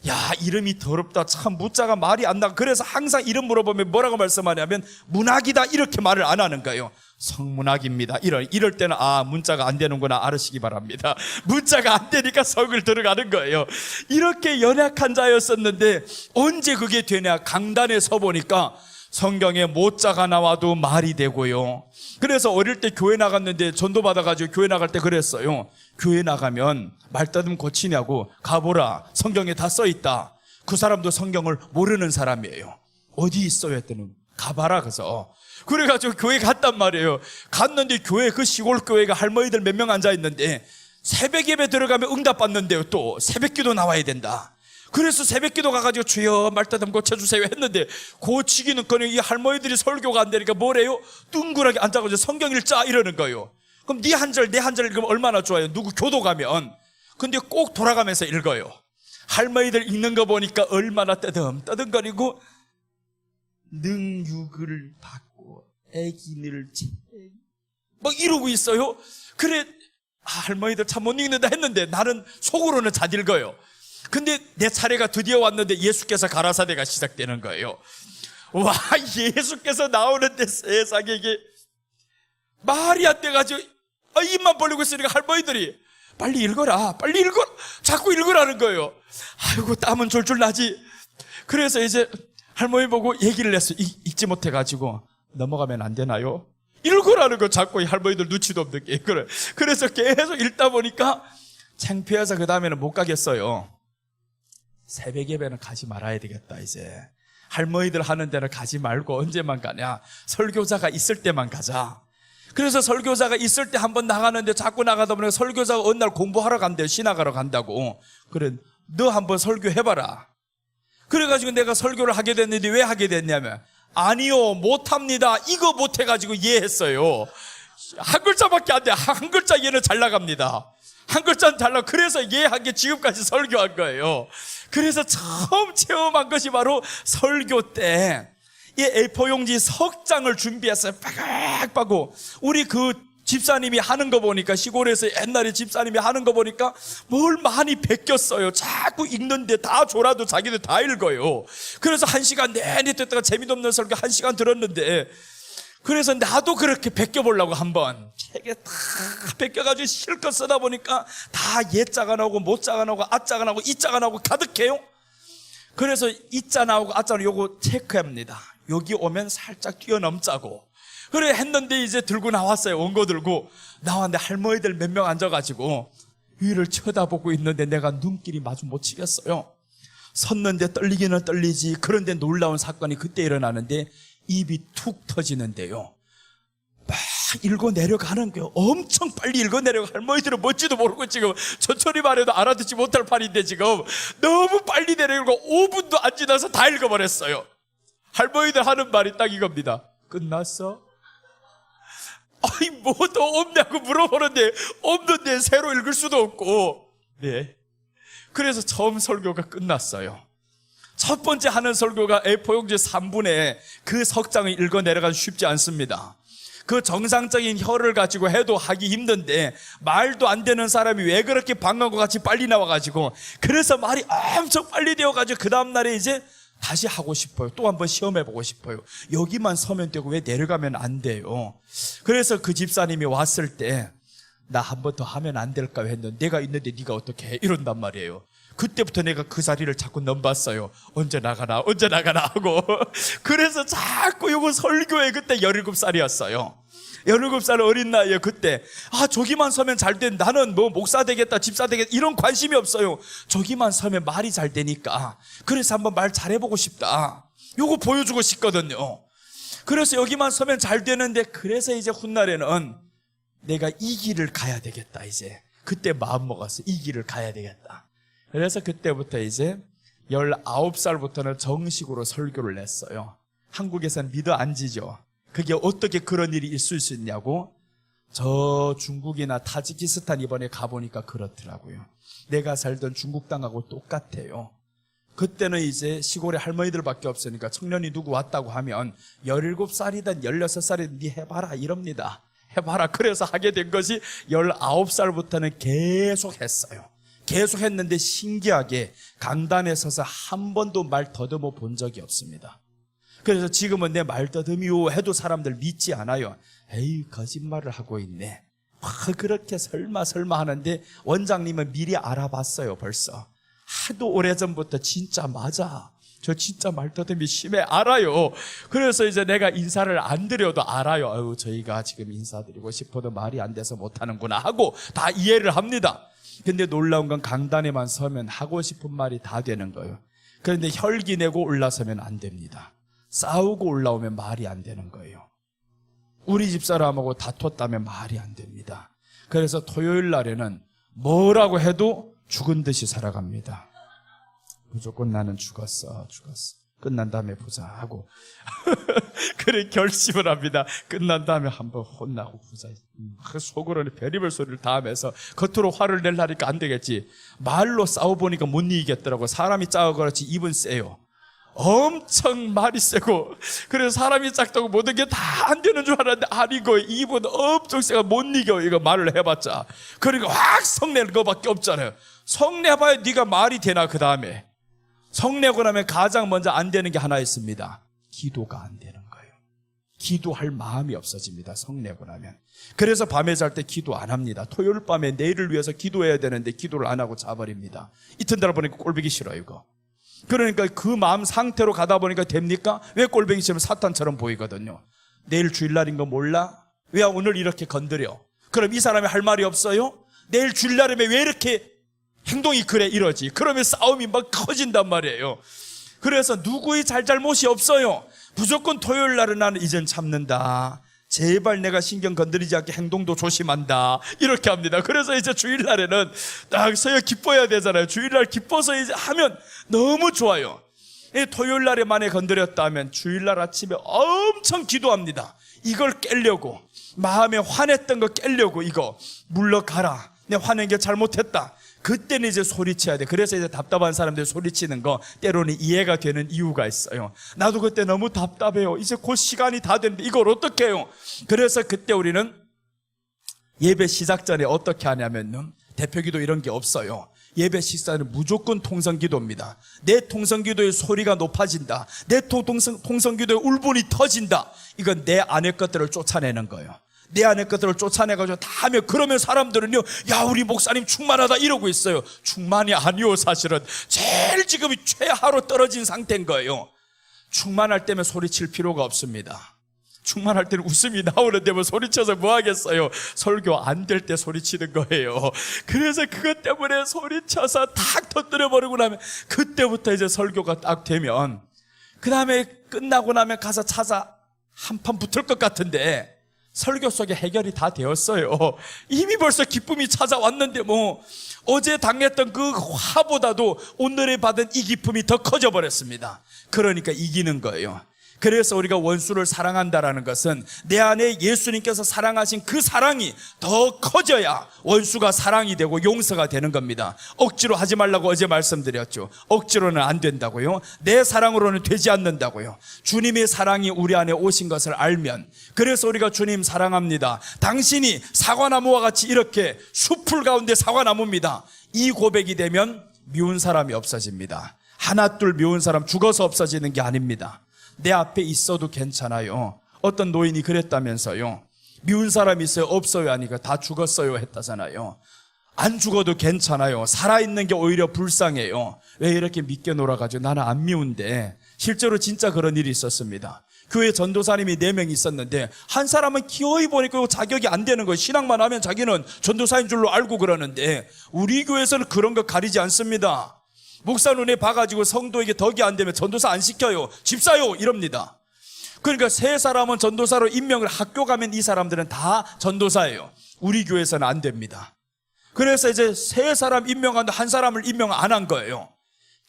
야, 이름이 더럽다. 참 무자가 말이 안 나가. 그래서 항상 이름 물어보면 뭐라고 말씀하냐면 문학이다, 이렇게 말을 안 하는 거예요. 성문학입니다. 이럴 때는 문자가 안 되는구나 알으시기 바랍니다. 문자가 안 되니까 성을 들어가는 거예요. 이렇게 연약한 자였었는데 언제 그게 되냐? 강단에 서 보니까 성경에 모자가 나와도 말이 되고요. 그래서 어릴 때 교회 나갔는데 전도 받아가지고 교회 나갈 때 그랬어요. 교회 나가면 말다듬 고치냐고, 가보라, 성경에 다 써있다. 그 사람도 성경을 모르는 사람이에요. 어디 있어요 했더니 가봐라. 그래가지고 교회 갔단 말이에요. 갔는데 교회, 그 시골 교회가 할머니들 몇 명 앉아있는데 새벽 예배 들어가면 응답 받는데요. 또 새벽 기도 나와야 된다. 그래서 새벽 기도 가가지고 주여 말다듬 고쳐주세요 했는데, 고치기는커녕 이 할머니들이 설교가 안 되니까 뭐래요? 둥그렇게 앉아가지고 성경 읽자 이러는 거예요. 그럼 네 한 절 내 한 절 읽으면 얼마나 좋아요. 누구 교도 가면. 근데 꼭 돌아가면서 읽어요. 할머니들 읽는 거 보니까 얼마나 떠듬거리고 능육을 받고 애기를 막 이러고 있어요. 그래, 할머니들 참 못 읽는다 했는데 나는 속으로는 잘 읽어요. 근데 내 차례가 드디어 왔는데 예수께서 가라사대가 시작되는 거예요. 와, 예수께서 나오는데 세상에 이게 말이 안 돼가지고 입만 벌리고 있으니까 할머니들이 빨리 읽어라, 빨리 읽어라. 자꾸 읽으라는 거예요. 아이고, 땀은 졸졸 나지. 그래서 이제 할머니 보고 얘기를 했어요. 읽지 못해가지고. 넘어가면 안 되나요? 읽으라는 거 자꾸 할머니들 눈치도 없는 게. 그래서 계속 읽다 보니까 창피해서 그 다음에는 못 가겠어요. 새벽 예배는 가지 말아야 되겠다, 이제. 할머니들 하는 데는 가지 말고 언제만 가냐? 설교자가 있을 때만 가자. 그래서 설교자가 있을 때 한번 나가는데 자꾸 나가다 보니까 설교자가 어느 날 공부하러 간대요. 신학하러 간다고. 그래, 너 한번 설교해봐라. 그래가지고 내가 설교를 하게 됐는데 왜 하게 됐냐면, 아니요, 못합니다. 이거 못해가지고 이해했어요. 한 글자밖에 안 돼. 한 글자 이해는 잘 나갑니다. 한 글자는 잘 나가. 그래서 이해한 게 지금까지 설교한 거예요. 그래서 처음 체험한 것이 바로 설교 때 이 A4 용지 석 장을 준비했어요. 빠각빠고. 우리 그 집사님이 하는 거 보니까, 시골에서 옛날에 집사님이 하는 거 보니까 뭘 많이 베꼈어요. 자꾸 읽는데 다 줘라도 자기들 다 읽어요. 그래서 1시간 내내 듣다가 재미도 없는 설교 1시간 들었는데, 그래서 나도 그렇게 베껴보려고 한번 책에 다 베껴가지고 실컷 쓰다 보니까 다 예자가 나오고 못자가 나오고 아자가 나오고 이자가 나오고 가득해요. 그래서 이자 나오고 아자 나오고 요거 체크합니다. 여기 오면 살짝 뛰어넘자고. 그래 했는데 이제 들고 나왔어요. 원고 들고 나왔는데 할머니들 몇 명 앉아가지고 위를 쳐다보고 있는데 내가 눈길이 마주 못 치겠어요. 섰는데 떨리기는 떨리지. 그런데 놀라운 사건이 그때 일어나는데 입이 툭 터지는데요. 막 읽어 내려가는 거예요. 엄청 빨리 읽어 내려가. 할머니들은 뭔지도 모르고 지금 천천히 말해도 알아듣지 못할 판인데 지금 너무 빨리 내려가고 5분도 안 지나서 다 읽어버렸어요. 할머니들 하는 말이 딱 이겁니다. 끝났어? 아니 뭐 더 없냐고 물어보는데 없는데 새로 읽을 수도 없고. 네. 그래서 처음 설교가 끝났어요. 첫 번째 하는 설교가 A4 용지 3분의 그 석 장을 읽어 내려가기 쉽지 않습니다. 그 정상적인 혀를 가지고 해도 하기 힘든데 말도 안 되는 사람이 왜 그렇게 방금과 같이 빨리 나와가지고, 그래서 말이 엄청 빨리 되어가지고 그 다음날에 이제 다시 하고 싶어요. 또 한번 시험해보고 싶어요. 여기만 서면 되고 왜 내려가면 안 돼요? 그래서 그 집사님이 왔을 때 나 한 번 더 하면 안 될까 했는데, 내가 있는데 네가 어떻게 해? 이런단 말이에요. 그때부터 내가 그 자리를 자꾸 넘봤어요. 언제 나가나 하고. 그래서 자꾸 요거 설교에 그때 17살이었어요. 17살 어린 나이에 그때 저기만 서면 잘 된, 나는 뭐 목사 되겠다 집사 되겠다 이런 관심이 없어요. 저기만 서면 말이 잘 되니까 그래서 한번 말 잘해보고 싶다. 요거 보여주고 싶거든요. 그래서 여기만 서면 잘 되는데, 그래서 이제 훗날에는 내가 이 길을 가야 되겠다. 이제 그때 마음 먹었어요. 이 길을 가야 되겠다. 그래서 그때부터 이제 19살부터는 정식으로 설교를 냈어요. 한국에서는 믿어 안 지죠. 그게 어떻게 그런 일이 있을 수 있냐고. 저 중국이나 타지키스탄 이번에 가보니까 그렇더라고요. 내가 살던 중국 땅하고 똑같아요. 그때는 이제 시골에 할머니들밖에 없으니까 청년이 누구 왔다고 하면 17살이든 16살이든 니 해봐라 이럽니다. 해봐라. 그래서 하게 된 것이 19살부터는 계속 했어요. 계속 했는데 신기하게 강단에 서서 한 번도 말 더듬어 본 적이 없습니다. 그래서 지금은 내 말 더듬이요 해도 사람들 믿지 않아요. 에이 거짓말을 하고 있네. 그렇게 설마 하는데 원장님은 미리 알아봤어요. 벌써 하도 오래전부터 진짜 맞아, 저 진짜 말더듬이 심해, 알아요. 그래서 이제 내가 인사를 안 드려도 알아요. 아유 저희가 지금 인사드리고 싶어도 말이 안 돼서 못하는구나 하고 다 이해를 합니다. 근데 놀라운 건 강단에만 서면 하고 싶은 말이 다 되는 거예요. 그런데 혈기 내고 올라서면 안 됩니다. 싸우고 올라오면 말이 안 되는 거예요. 우리 집사람하고 다퉜다면 말이 안 됩니다. 그래서 토요일 날에는 뭐라고 해도 죽은 듯이 살아갑니다. 무조건 나는 죽었어. 끝난 다음에 보자 하고 그래 결심을 합니다. 끝난 다음에 한번 혼나고 보자. 속으로는 별의별 소리를 다 하면서 겉으로 화를 내려니까 안 되겠지. 말로 싸워보니까 못 이기겠더라고. 사람이 작아 그렇지 입은 세요. 엄청 말이 세고, 그래서 사람이 작다고 모든 게 다 안 되는 줄 알았는데 아니고 입은 엄청 세가 못 이겨. 이거 말을 해봤자. 그러니까 확 성내는 거밖에 없잖아요. 성내봐야 네가 말이 되나. 그 다음에 성내고 나면 가장 먼저 안 되는 게 하나 있습니다. 기도가 안 되는 거예요. 기도할 마음이 없어집니다. 성내고 나면. 그래서 밤에 잘 때 기도 안 합니다. 토요일 밤에 내일을 위해서 기도해야 되는데 기도를 안 하고 자버립니다. 이튿날 보니까 꼴보기 싫어요, 이거. 그러니까 그 마음 상태로 가다 보니까 됩니까? 왜 꼴보기 싫으면 사탄처럼 보이거든요. 내일 주일날인 거 몰라? 왜 오늘 이렇게 건드려? 그럼 이 사람이 할 말이 없어요? 내일 주일날이면 왜 이렇게 행동이 그래 이러지? 그러면 싸움이 막 커진단 말이에요. 그래서 누구의 잘잘못이 없어요. 무조건 토요일 날은 나는 이젠 참는다. 제발 내가 신경 건드리지 않게 행동도 조심한다. 이렇게 합니다. 그래서 이제 주일날에는 딱 서야 기뻐야 되잖아요. 주일날 기뻐서 이제 하면 너무 좋아요. 토요일 날에 만에 건드렸다면 주일날 아침에 엄청 기도합니다. 이걸 깨려고, 마음에 화냈던 거 깨려고, 이거 물러가라. 내 화낸 게 잘못했다. 그때는 이제 소리쳐야 돼. 그래서 이제 답답한 사람들 소리치는 거 때로는 이해가 되는 이유가 있어요. 나도 그때 너무 답답해요. 이제 곧 시간이 다 됐는데 이걸 어떻게 해요? 그래서 그때 우리는 예배 시작 전에 어떻게 하냐면요, 대표기도 이런 게 없어요. 예배 식사는 무조건 통성기도입니다. 내 통성기도의 소리가 높아진다. 내 통성기도의 울분이 터진다. 이건 내 안의 것들을 쫓아내는 거예요. 내 안의 것들을 쫓아내가지고 다 하면, 그러면 사람들은요, 야, 우리 목사님 충만하다 이러고 있어요. 충만이 아니요. 사실은 제일 지금 최하로 떨어진 상태인 거예요. 충만할 때면 소리칠 필요가 없습니다. 충만할 때는 웃음이 나오는데 뭐 소리쳐서 뭐 하겠어요. 설교 안 될 때 소리치는 거예요. 그래서 그것 때문에 소리쳐서 탁 터뜨려버리고 나면 그때부터 이제 설교가 딱 되면, 그 다음에 끝나고 나면 가서 찾아 한판 붙을 것 같은데 설교 속에 해결이 다 되었어요. 이미 벌써 기쁨이 찾아왔는데 뭐 어제 당했던 그 화보다도 오늘에 받은 이 기쁨이 더 커져 버렸습니다. 그러니까 이기는 거예요. 그래서 우리가 원수를 사랑한다라는 것은 내 안에 예수님께서 사랑하신 그 사랑이 더 커져야 원수가 사랑이 되고 용서가 되는 겁니다. 억지로 하지 말라고 어제 말씀드렸죠. 억지로는 안 된다고요. 내 사랑으로는 되지 않는다고요. 주님의 사랑이 우리 안에 오신 것을 알면, 그래서 우리가 주님 사랑합니다, 당신이 사과나무와 같이 이렇게 숲풀 가운데 사과나무입니다, 이 고백이 되면 미운 사람이 없어집니다. 하나 둘 미운 사람 죽어서 없어지는 게 아닙니다. 내 앞에 있어도 괜찮아요. 어떤 노인이 그랬다면서요. 미운 사람이 있어요, 없어요 하니까 다 죽었어요 했다잖아요. 안 죽어도 괜찮아요. 살아있는 게 오히려 불쌍해요. 왜 이렇게 믿게 놀아가지고 나는 안 미운데. 실제로 진짜 그런 일이 있었습니다. 교회 전도사님이 4명 있었는데 한 사람은 기어이 보니까 자격이 안 되는 거예요. 신앙만 하면 자기는 전도사인 줄로 알고 그러는데, 우리 교회에서는 그런 거 가리지 않습니다. 목사 눈에 봐가지고 성도에게 덕이 안 되면 전도사 안 시켜요. 집사요 이럽니다. 그러니까 3사람은 전도사로 임명을, 학교 가면 이 사람들은 다 전도사예요. 우리 교회에서는 안 됩니다. 그래서 이제 3사람 임명하는데 한 사람을 임명 안 한 거예요.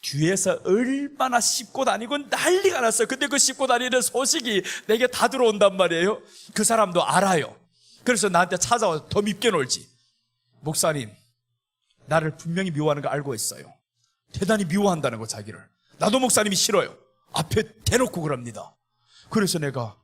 뒤에서 얼마나 씹고 다니고 난리가 났어요. 근데 그 씹고 다니는 소식이 내게 다 들어온단 말이에요. 그 사람도 알아요. 그래서 나한테 찾아와서 더 밉게 놀지. 목사님, 나를 분명히 미워하는 거 알고 있어요. 대단히 미워한다는 거, 자기를. 나도 목사님이 싫어요. 앞에 대놓고 그럽니다. 그래서 내가,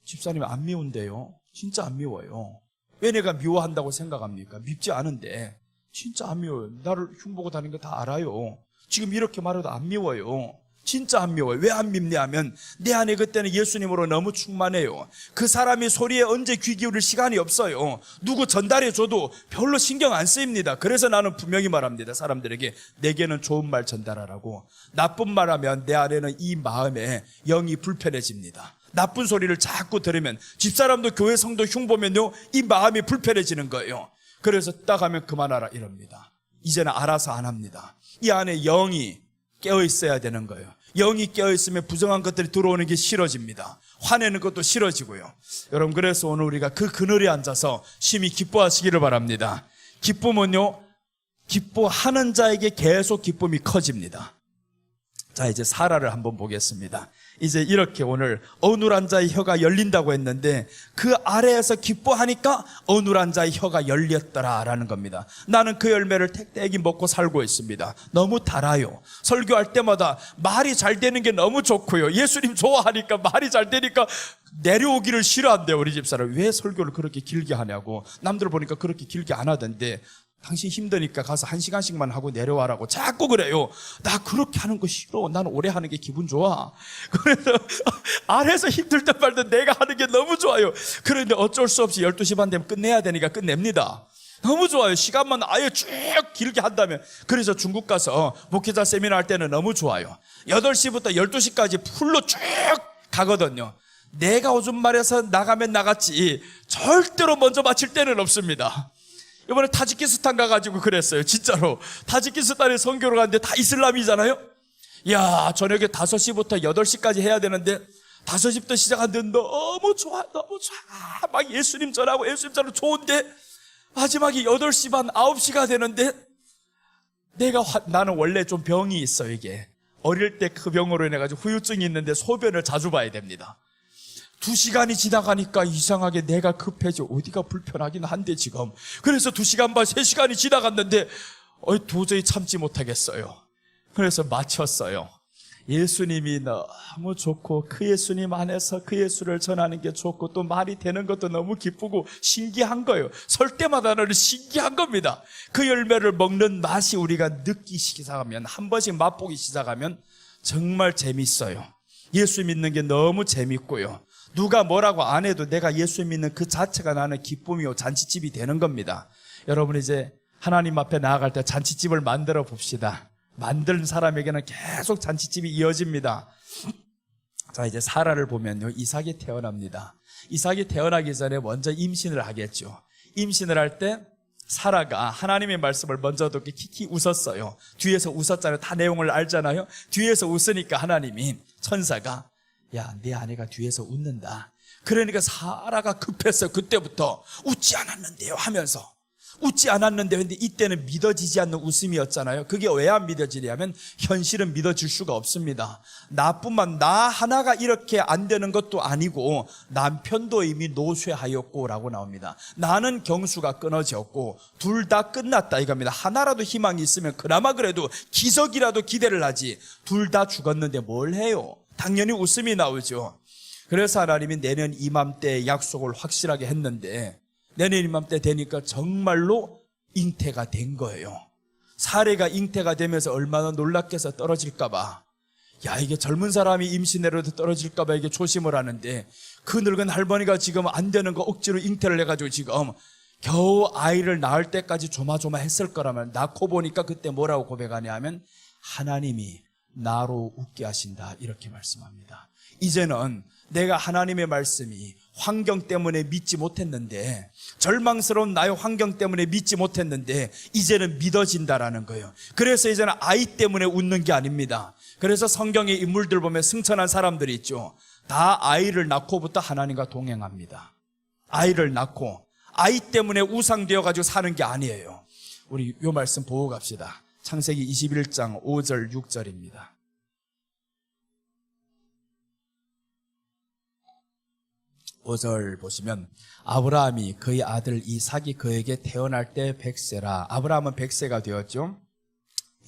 집사님 안 미운데요. 진짜 안 미워요. 왜 내가 미워한다고 생각합니까? 밉지 않은데. 진짜 안 미워요. 나를 흉보고 다니는 거 다 알아요. 지금 이렇게 말해도 안 미워요. 진짜 안 미워요. 왜 안 밉냐 하면 내 안에 그때는 예수님으로 너무 충만해요. 그 사람이 소리에 언제 귀 기울일 시간이 없어요. 누구 전달해줘도 별로 신경 안 쓰입니다. 그래서 나는 분명히 말합니다. 사람들에게 내게는 좋은 말 전달하라고. 나쁜 말하면 내 안에는 이 마음에 영이 불편해집니다. 나쁜 소리를 자꾸 들으면, 집사람도 교회 성도 흉보면요, 이 마음이 불편해지는 거예요. 그래서 딱 하면 그만하라 이럽니다. 이제는 알아서 안 합니다. 이 안에 영이 깨어있어야 되는 거예요. 영이 깨어있으면 부정한 것들이 들어오는 게 싫어집니다. 화내는 것도 싫어지고요. 여러분, 그래서 오늘 우리가 그 그늘에 앉아서 심히 기뻐하시기를 바랍니다. 기쁨은요, 기뻐하는 자에게 계속 기쁨이 커집니다. 자, 이제 사라를 한번 보겠습니다. 이제 이렇게 오늘 어눌한 자의 혀가 열린다고 했는데 그 아래에서 기뻐하니까 어눌한 자의 혀가 열렸더라라는 겁니다. 나는 그 열매를 택대기 먹고 살고 있습니다. 너무 달아요. 설교할 때마다 말이 잘 되는 게 너무 좋고요. 예수님 좋아하니까 말이 잘 되니까 내려오기를 싫어한대요. 우리 집사람 왜 설교를 그렇게 길게 하냐고. 남들 보니까 그렇게 길게 안 하던데 당신 힘드니까 가서 1시간씩만 하고 내려와라고 자꾸 그래요. 나 그렇게 하는 거 싫어. 나는 오래 하는 게 기분 좋아. 그래서 안에서 힘들든 말든 내가 하는 게 너무 좋아요. 그런데 어쩔 수 없이 12시 반 되면 끝내야 되니까 끝냅니다. 너무 좋아요. 시간만 아예 쭉 길게 한다면. 그래서 중국 가서 목회자 세미나 할 때는 너무 좋아요. 8시부터 12시까지 풀로 쭉 가거든요. 내가 오줌 말해서 나가면 나갔지 절대로 먼저 마칠 때는 없습니다. 이번에 타지키스탄 가가지고 그랬어요. 진짜로 타지키스탄에 선교를 갔는데 다 이슬람이잖아요. 야, 저녁에 5시부터 8시까지 해야 되는데 5시부터 시작하는데 너무 좋아, 너무 좋아. 막 예수님 전하고 예수님 전하고 좋은데 마지막에 8시 반 9시가 되는데 나는 원래 좀 병이 있어. 이게 어릴 때 그 병으로 인해가지고 후유증이 있는데 소변을 자주 봐야 됩니다. 2시간이 지나가니까 이상하게 내가 급해져. 어디가 불편하긴 한데 지금. 그래서 2시간 반 3시간이 지나갔는데 도저히 참지 못하겠어요. 그래서 마쳤어요. 예수님이 너무 좋고 그 예수님 안에서 그 예수를 전하는 게 좋고 또 말이 되는 것도 너무 기쁘고 신기한 거예요. 설 때마다 는 신기한 겁니다. 그 열매를 먹는 맛이 우리가 느끼기 시작하면, 한 번씩 맛보기 시작하면 정말 재밌어요. 예수 믿는 게 너무 재밌고요. 누가 뭐라고 안 해도 내가 예수 믿는 그 자체가 나는 기쁨이요 잔치집이 되는 겁니다. 여러분 이제 하나님 앞에 나아갈 때 잔치집을 만들어 봅시다. 만든 사람에게는 계속 잔치집이 이어집니다. 자, 이제 사라를 보면요, 이삭이 태어납니다. 이삭이 태어나기 전에 먼저 임신을 하겠죠. 임신을 할 때 사라가 하나님의 말씀을 먼저 듣고 키키 웃었어요. 뒤에서 웃었잖아요. 다 내용을 알잖아요. 뒤에서 웃으니까 하나님이, 천사가 야, 내 아내가 뒤에서 웃는다. 그러니까 사라가 급했어요. 그때부터 웃지 않았는데요 하면서. 웃지 않았는데, 근데 이때는 믿어지지 않는 웃음이었잖아요. 그게 왜 안 믿어지냐면 현실은 믿어질 수가 없습니다. 나뿐만, 나 하나가 이렇게 안 되는 것도 아니고 남편도 이미 노쇠하였고 라고 나옵니다. 나는 경수가 끊어졌고 둘 다 끝났다 이겁니다. 하나라도 희망이 있으면 그나마 그래도 기적이라도 기대를 하지, 둘 다 죽었는데 뭘 해요? 당연히 웃음이 나오죠. 그래서 하나님이 내년 이맘때 약속을 확실하게 했는데 내년 이맘때 되니까 정말로 잉태가 된 거예요. 사례가 잉태가 되면서 얼마나 놀랍게서 떨어질까 봐. 야, 이게 젊은 사람이 임신해라도 떨어질까 봐 이게 조심을 하는데 그 늙은 할머니가 지금 안 되는 거 억지로 잉태를 해가지고 지금 겨우 아이를 낳을 때까지 조마조마했을 거라면, 낳고 보니까 그때 뭐라고 고백하냐 하면 하나님이 나로 웃게 하신다 이렇게 말씀합니다. 이제는 내가 하나님의 말씀이 환경 때문에 믿지 못했는데, 절망스러운 나의 환경 때문에 믿지 못했는데 이제는 믿어진다라는 거예요. 그래서 이제는 아이 때문에 웃는 게 아닙니다. 그래서 성경의 인물들 보면 승천한 사람들이 있죠. 다 아이를 낳고부터 하나님과 동행합니다. 아이를 낳고 아이 때문에 우상되어가지고 사는 게 아니에요. 우리 이 말씀 보고 갑시다. 창세기 21장 5절 6절입니다. 5절 보시면 아브라함이 그의 아들 이삭이 그에게 태어날 때 100세라. 아브라함은 100세가 되었죠.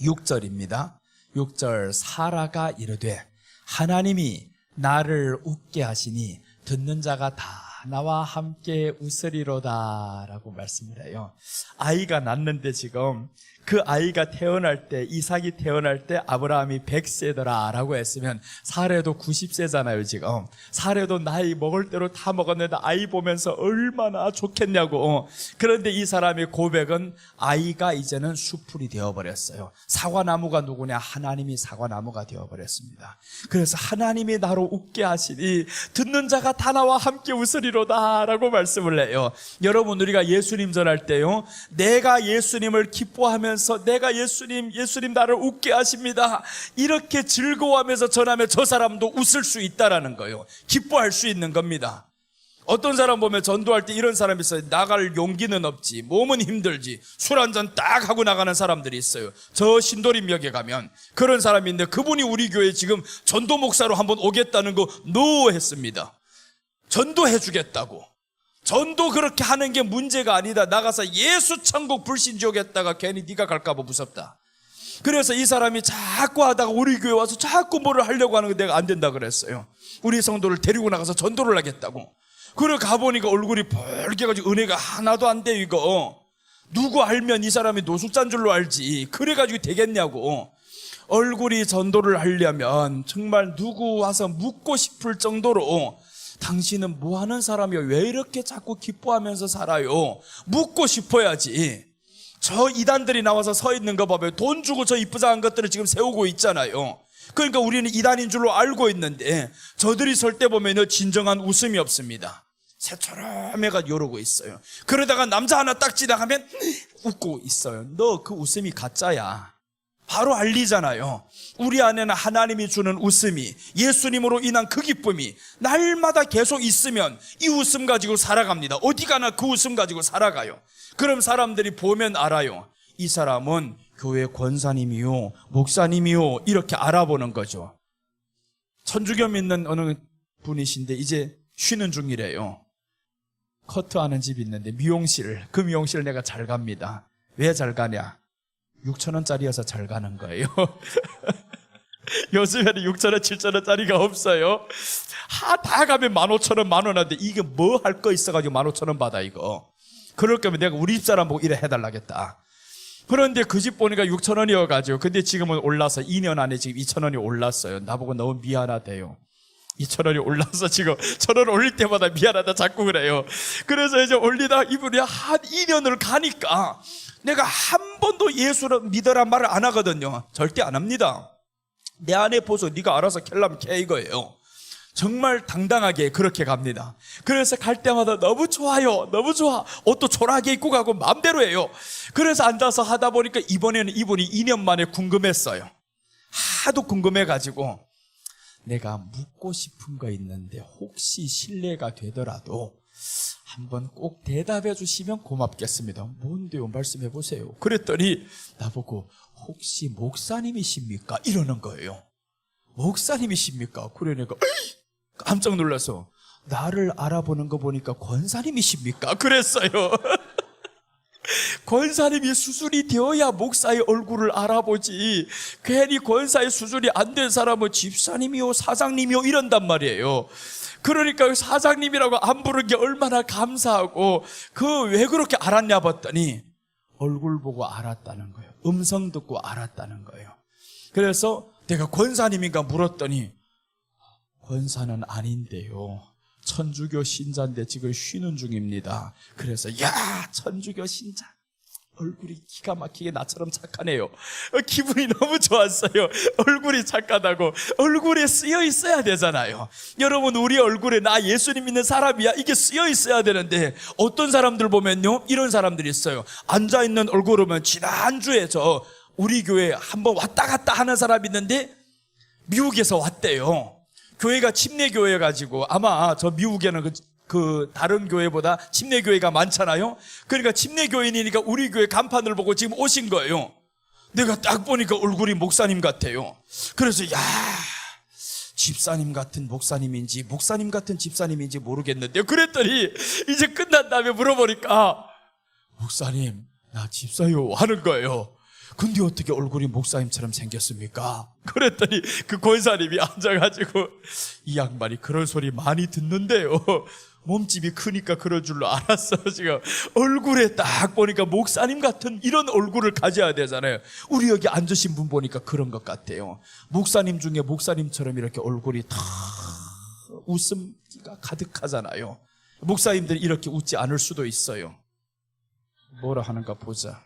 6절입니다. 6절 사라가 이르되 하나님이 나를 웃게 하시니 듣는 자가 다 나와 함께 웃으리로다 라고 말씀을 해요. 아이가 낳는데 지금 그 아이가 태어날 때, 이삭이 태어날 때 아브라함이 100세더라 라고 했으면 사례도 90세잖아요 지금. 사례도 나이 먹을 대로 다 먹었는데 아이 보면서 얼마나 좋겠냐고. 그런데 이 사람의 고백은 아이가 이제는 수풀이 되어버렸어요. 사과나무가 누구냐? 하나님이 사과나무가 되어버렸습니다. 그래서 하나님이 나로 웃게 하시니 듣는 자가 다 나와 함께 웃으리로다 라고 말씀을 해요. 여러분, 우리가 예수님 전할 때요, 내가 예수님을 기뻐하면서 내가 예수님 나를 웃게 하십니다 이렇게 즐거워하면서 전하면 저 사람도 웃을 수 있다라는 거예요. 기뻐할 수 있는 겁니다. 어떤 사람 보면 전도할 때 이런 사람이 있어요. 나갈 용기는 없지, 몸은 힘들지, 술 한잔 딱 하고 나가는 사람들이 있어요. 저 신도림역에 가면 그런 사람이 있는데 그분이 우리 교회에 지금 전도 목사로 한번 오겠다는 거 노했습니다. 전도해 주겠다고. 전도 그렇게 하는 게 문제가 아니다. 나가서 예수 천국 불신지옥 했다가 괜히 네가 갈까 봐 무섭다. 그래서 이 사람이 자꾸 하다가 우리 교회 와서 자꾸 뭐를 하려고 하는 거 내가 안 된다 그랬어요. 우리 성도를 데리고 나가서 전도를 하겠다고. 그래 가보니까 얼굴이 뻘개가지고 은혜가 하나도 안 돼 이거. 누구 알면 이 사람이 노숙자인 줄로 알지. 그래가지고 되겠냐고. 얼굴이 전도를 하려면 정말 누구 와서 묻고 싶을 정도로 당신은 뭐 하는 사람이요? 왜 이렇게 자꾸 기뻐하면서 살아요? 묻고 싶어야지. 저 이단들이 나와서 서 있는 거 봐봐요. 돈 주고 저 이쁘장한 것들을 지금 세우고 있잖아요. 그러니까 우리는 이단인 줄로 알고 있는데 저들이 설 때 보면 진정한 웃음이 없습니다. 새처럼해가 이러고 있어요. 그러다가 남자 하나 딱 지나가면 웃고 있어요. 너 그 웃음이 가짜야. 바로 알리잖아요. 우리 안에는 하나님이 주는 웃음이, 예수님으로 인한 그 기쁨이 날마다 계속 있으면 이 웃음 가지고 살아갑니다. 어디 가나 그 웃음 가지고 살아가요. 그럼 사람들이 보면 알아요. 이 사람은 교회 권사님이요, 목사님이요, 이렇게 알아보는 거죠. 천주교 믿는 어느 분이신데 이제 쉬는 중이래요. 커트하는 집이 있는데 미용실, 그 미용실 내가 잘 갑니다. 왜 잘 가냐? 6,000원짜리여서 잘 가는 거예요. 요즘에는 6,000원, 7,000원짜리가 없어요. 다 가면 15,000원, 10,000원인데 이게 뭐 할 거 있어가지고 15,000원 받아 이거. 그럴 거면 내가 우리 집사람 보고 이래 해달라겠다. 그런데 그 집 보니까 6,000원이어가지고 근데 지금은 올라서 2년 안에 지금 2,000원이 올랐어요. 나보고 너무 미안하대요. 2,000원이 올라서 지금 1,000원 올릴 때마다 미안하다 자꾸 그래요. 그래서 이제 올리다 이분이 한 2년을 가니까 내가 한 번도 예수를 믿으란 말을 안 하거든요. 절대 안 합니다. 내 안에 보소 네가 알아서 캘라면 캐 이거예요. 정말 당당하게 그렇게 갑니다. 그래서 갈 때마다 너무 좋아요. 너무 좋아. 옷도 초라하게 입고 가고 마음대로 해요. 그래서 앉아서 하다 보니까 이번에는 이분이 2년 만에 궁금했어요. 하도 궁금해가지고 내가 묻고 싶은 거 있는데 혹시 실례가 되더라도 한번 꼭 대답해 주시면 고맙겠습니다. 뭔데요? 말씀해 보세요. 그랬더니 나보고 혹시 목사님이십니까? 이러는 거예요. 목사님이십니까? 그래 내가 깜짝 놀라서 나를 알아보는 거 보니까 권사님이십니까? 그랬어요. 권사님이 수술이 되어야 목사의 얼굴을 알아보지 괜히 권사의 수술이 안 된 사람은 집사님이요 사장님이요 이런단 말이에요. 그러니까 사장님이라고 안 부른 게 얼마나 감사하고 그 왜 그렇게 알았냐 봤더니 얼굴 보고 알았다는 거예요. 음성 듣고 알았다는 거예요. 그래서 내가 권사님인가 물었더니 권사는 아닌데요. 천주교 신자인데 지금 쉬는 중입니다. 그래서 야 천주교 신자 얼굴이 기가 막히게 나처럼 착하네요. 기분이 너무 좋았어요. 얼굴이 착하다고. 얼굴에 쓰여 있어야 되잖아요. 여러분 우리 얼굴에 나 예수님 믿는 사람이야 이게 쓰여 있어야 되는데 어떤 사람들 보면요 이런 사람들이 있어요. 앉아있는 얼굴 보면 지난주에 저 우리 교회 한번 왔다 갔다 하는 사람이 있는데 미국에서 왔대요. 교회가 침례교회 가지고 아마 저 미국에는 그 다른 교회보다 침례교회가 많잖아요. 그러니까 침례교인이니까 우리 교회 간판을 보고 지금 오신 거예요. 내가 딱 보니까 얼굴이 목사님 같아요. 그래서 야 집사님 같은 목사님인지 목사님 같은 집사님인지 모르겠는데요. 그랬더니 이제 끝난 다음에 물어보니까 목사님 나 집사요 하는 거예요. 근데 어떻게 얼굴이 목사님처럼 생겼습니까? 그랬더니 그 권사님이 앉아가지고 이 양반이 그런 소리 많이 듣는데요. 몸집이 크니까 그런 줄로 알았어. 지금 얼굴에 딱 보니까 목사님 같은 이런 얼굴을 가져야 되잖아요. 우리 여기 앉으신 분 보니까 그런 것 같아요. 목사님 중에 목사님처럼 이렇게 얼굴이 다 웃음기가 가득하잖아요. 목사님들이 이렇게 웃지 않을 수도 있어요. 뭐라 하는가 보자.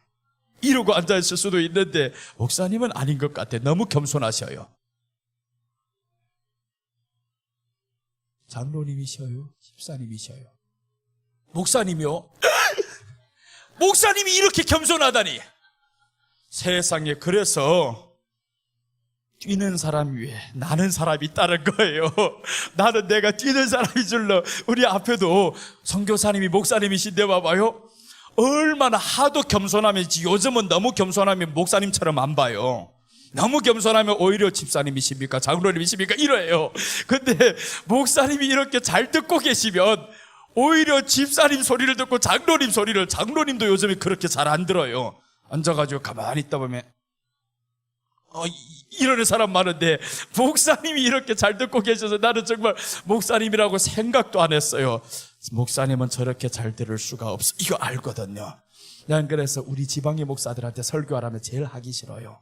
이러고 앉아있을 수도 있는데 목사님은 아닌 것 같아. 너무 겸손하셔요. 장로님이셔요? 집사님이셔요? 목사님이요? 목사님이 이렇게 겸손하다니. 세상에 그래서 뛰는 사람 위에 나는 사람이 있다는 거예요. 나는 내가 뛰는 사람인 줄로. 우리 앞에도 선교사님이 목사님이신데 봐봐요. 얼마나 하도 겸손하면 요즘은 너무 겸손하면 목사님처럼 안 봐요. 너무 겸손하면 오히려 집사님이십니까? 장로님이십니까? 이래요. 근데 목사님이 이렇게 잘 듣고 계시면 오히려 집사님 소리를 듣고 장로님 소리를 장로님도 요즘에 그렇게 잘 안 들어요. 앉아가지고 가만히 있다 보면 이러는 사람 많은데 목사님이 이렇게 잘 듣고 계셔서 나는 정말 목사님이라고 생각도 안 했어요. 목사님은 저렇게 잘 들을 수가 없어. 이거 알거든요. 난 그래서 우리 지방의 목사들한테 설교하라면 제일 하기 싫어요.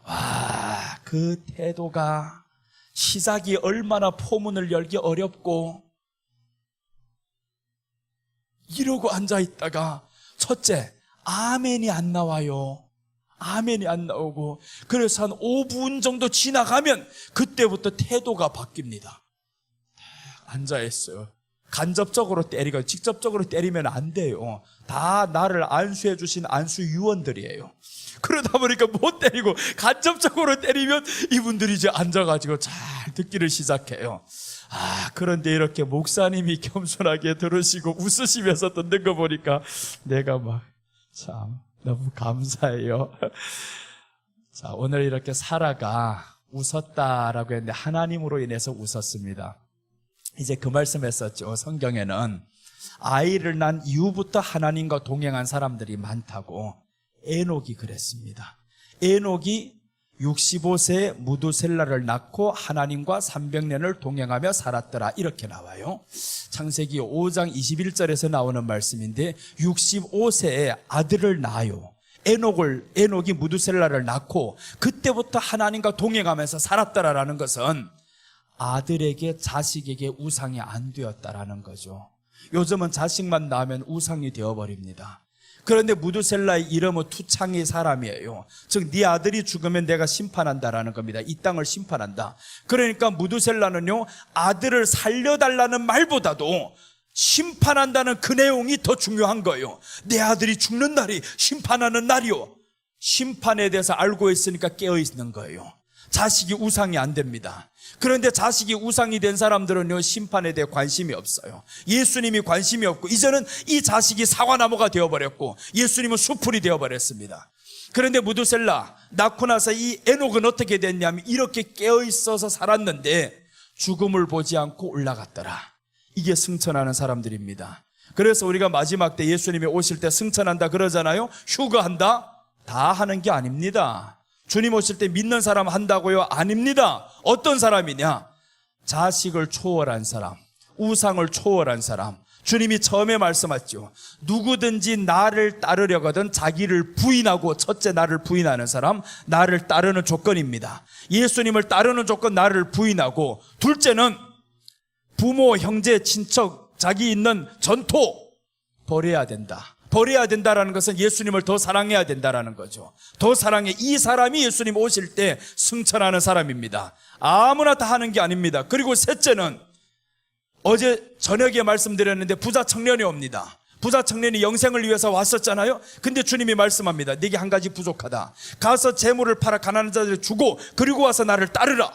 와, 그 태도가 시작이 얼마나 포문을 열기 어렵고, 이러고 앉아있다가 첫째, 아멘이 안 나와요. 아멘이 안 나오고, 그래서 한 5분 정도 지나가면 그때부터 태도가 바뀝니다. 앉아있어요. 간접적으로 때리고 직접적으로 때리면 안 돼요. 다 나를 안수해 주신 안수 유언들이에요. 그러다 보니까 못 때리고 간접적으로 때리면 이분들이 이제 앉아가지고 잘 듣기를 시작해요. 그런데 이렇게 목사님이 겸손하게 들으시고 웃으시면서 듣는 거 보니까 내가 막 참 너무 감사해요. 자, 오늘 이렇게 사라가 웃었다라고 했는데 하나님으로 인해서 웃었습니다. 이제 그 말씀했었죠. 성경에는 아이를 낳은 이후부터 하나님과 동행한 사람들이 많다고. 에녹이 그랬습니다. 에녹이 65세에 무두셀라를 낳고 하나님과 300년을 동행하며 살았더라, 이렇게 나와요. 창세기 5장 21절에서 나오는 말씀인데 65세에 아들을 낳아요. 에녹이 무두셀라를 낳고 그때부터 하나님과 동행하면서 살았더라라는 것은 아들에게 자식에게 우상이 안 되었다라는 거죠. 요즘은 자식만 낳으면 우상이 되어버립니다. 그런데 무두셀라의 이름은 투창의 사람이에요. 즉 네 아들이 죽으면 내가 심판한다라는 겁니다. 이 땅을 심판한다. 그러니까 무두셀라는요, 아들을 살려달라는 말보다도 심판한다는 그 내용이 더 중요한 거예요. 내 아들이 죽는 날이 심판하는 날이요. 심판에 대해서 알고 있으니까 깨어있는 거예요. 자식이 우상이 안 됩니다. 그런데 자식이 우상이 된 사람들은요, 심판에 대해 관심이 없어요. 예수님이 관심이 없고, 이제는 이 자식이 사과나무가 되어버렸고 예수님은 수풀이 되어버렸습니다. 그런데 무두셀라 낳고 나서 이 에녹은 어떻게 됐냐면 이렇게 깨어있어서 살았는데 죽음을 보지 않고 올라갔더라. 이게 승천하는 사람들입니다. 그래서 우리가 마지막 때 예수님이 오실 때 승천한다 그러잖아요. 휴거한다? 다 하는 게 아닙니다. 주님 오실 때 믿는 사람 한다고요? 아닙니다. 어떤 사람이냐? 자식을 초월한 사람, 우상을 초월한 사람. 주님이 처음에 말씀하셨죠. 누구든지 나를 따르려거든 자기를 부인하고, 첫째 나를 부인하는 사람, 나를 따르는 조건입니다. 예수님을 따르는 조건 나를 부인하고, 둘째는 부모, 형제, 친척, 자기 있는 전토 버려야 된다. 버려야 된다라는 것은 예수님을 더 사랑해야 된다라는 거죠. 더 사랑해. 이 사람이 예수님 오실 때 승천하는 사람입니다. 아무나 다 하는 게 아닙니다. 그리고 셋째는 어제 저녁에 말씀드렸는데 부자 청년이 옵니다. 부자 청년이 영생을 위해서 왔었잖아요. 근데 주님이 말씀합니다. 네게 한 가지 부족하다. 가서 재물을 팔아 가난한 자들을 주고 그리고 와서 나를 따르라.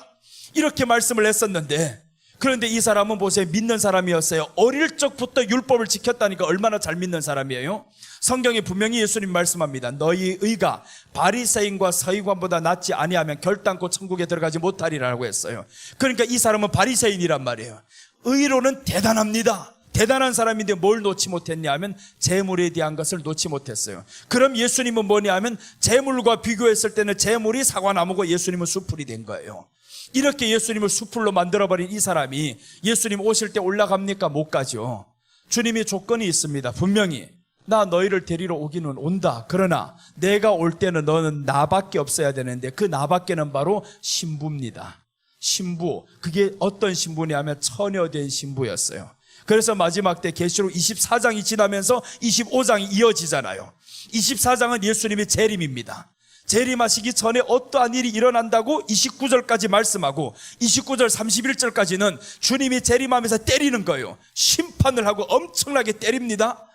이렇게 말씀을 했었는데, 그런데 이 사람은 보세요. 믿는 사람이었어요. 어릴 적부터 율법을 지켰다니까 얼마나 잘 믿는 사람이에요. 성경에 분명히 예수님 말씀합니다. 너희 의가 바리새인과 서기관보다 낫지 아니하면 결단코 천국에 들어가지 못하리라고 했어요. 그러니까 이 사람은 바리새인이란 말이에요. 의로는 대단합니다. 대단한 사람인데 뭘 놓지 못했냐 하면 재물에 대한 것을 놓지 못했어요. 그럼 예수님은 뭐냐 하면 재물과 비교했을 때는 재물이 사과나무고 예수님은 수풀이 된 거예요. 이렇게 예수님을 수풀로 만들어버린 이 사람이 예수님 오실 때 올라갑니까? 못 가죠. 주님이 조건이 있습니다. 분명히 나 너희를 데리러 오기는 온다. 그러나 내가 올 때는 너는 나밖에 없어야 되는데 그 나밖에는 바로 신부입니다. 신부. 그게 어떤 신부냐면 처녀된 신부였어요. 그래서 마지막 때 계시록 24장이 지나면서 25장이 이어지잖아요. 24장은 예수님의 재림입니다. 재림하시기 전에 어떠한 일이 일어난다고 29절까지 말씀하고 29절 31절까지는 주님이 재림하면서 때리는 거예요. 심판을 하고 엄청나게 때립니다.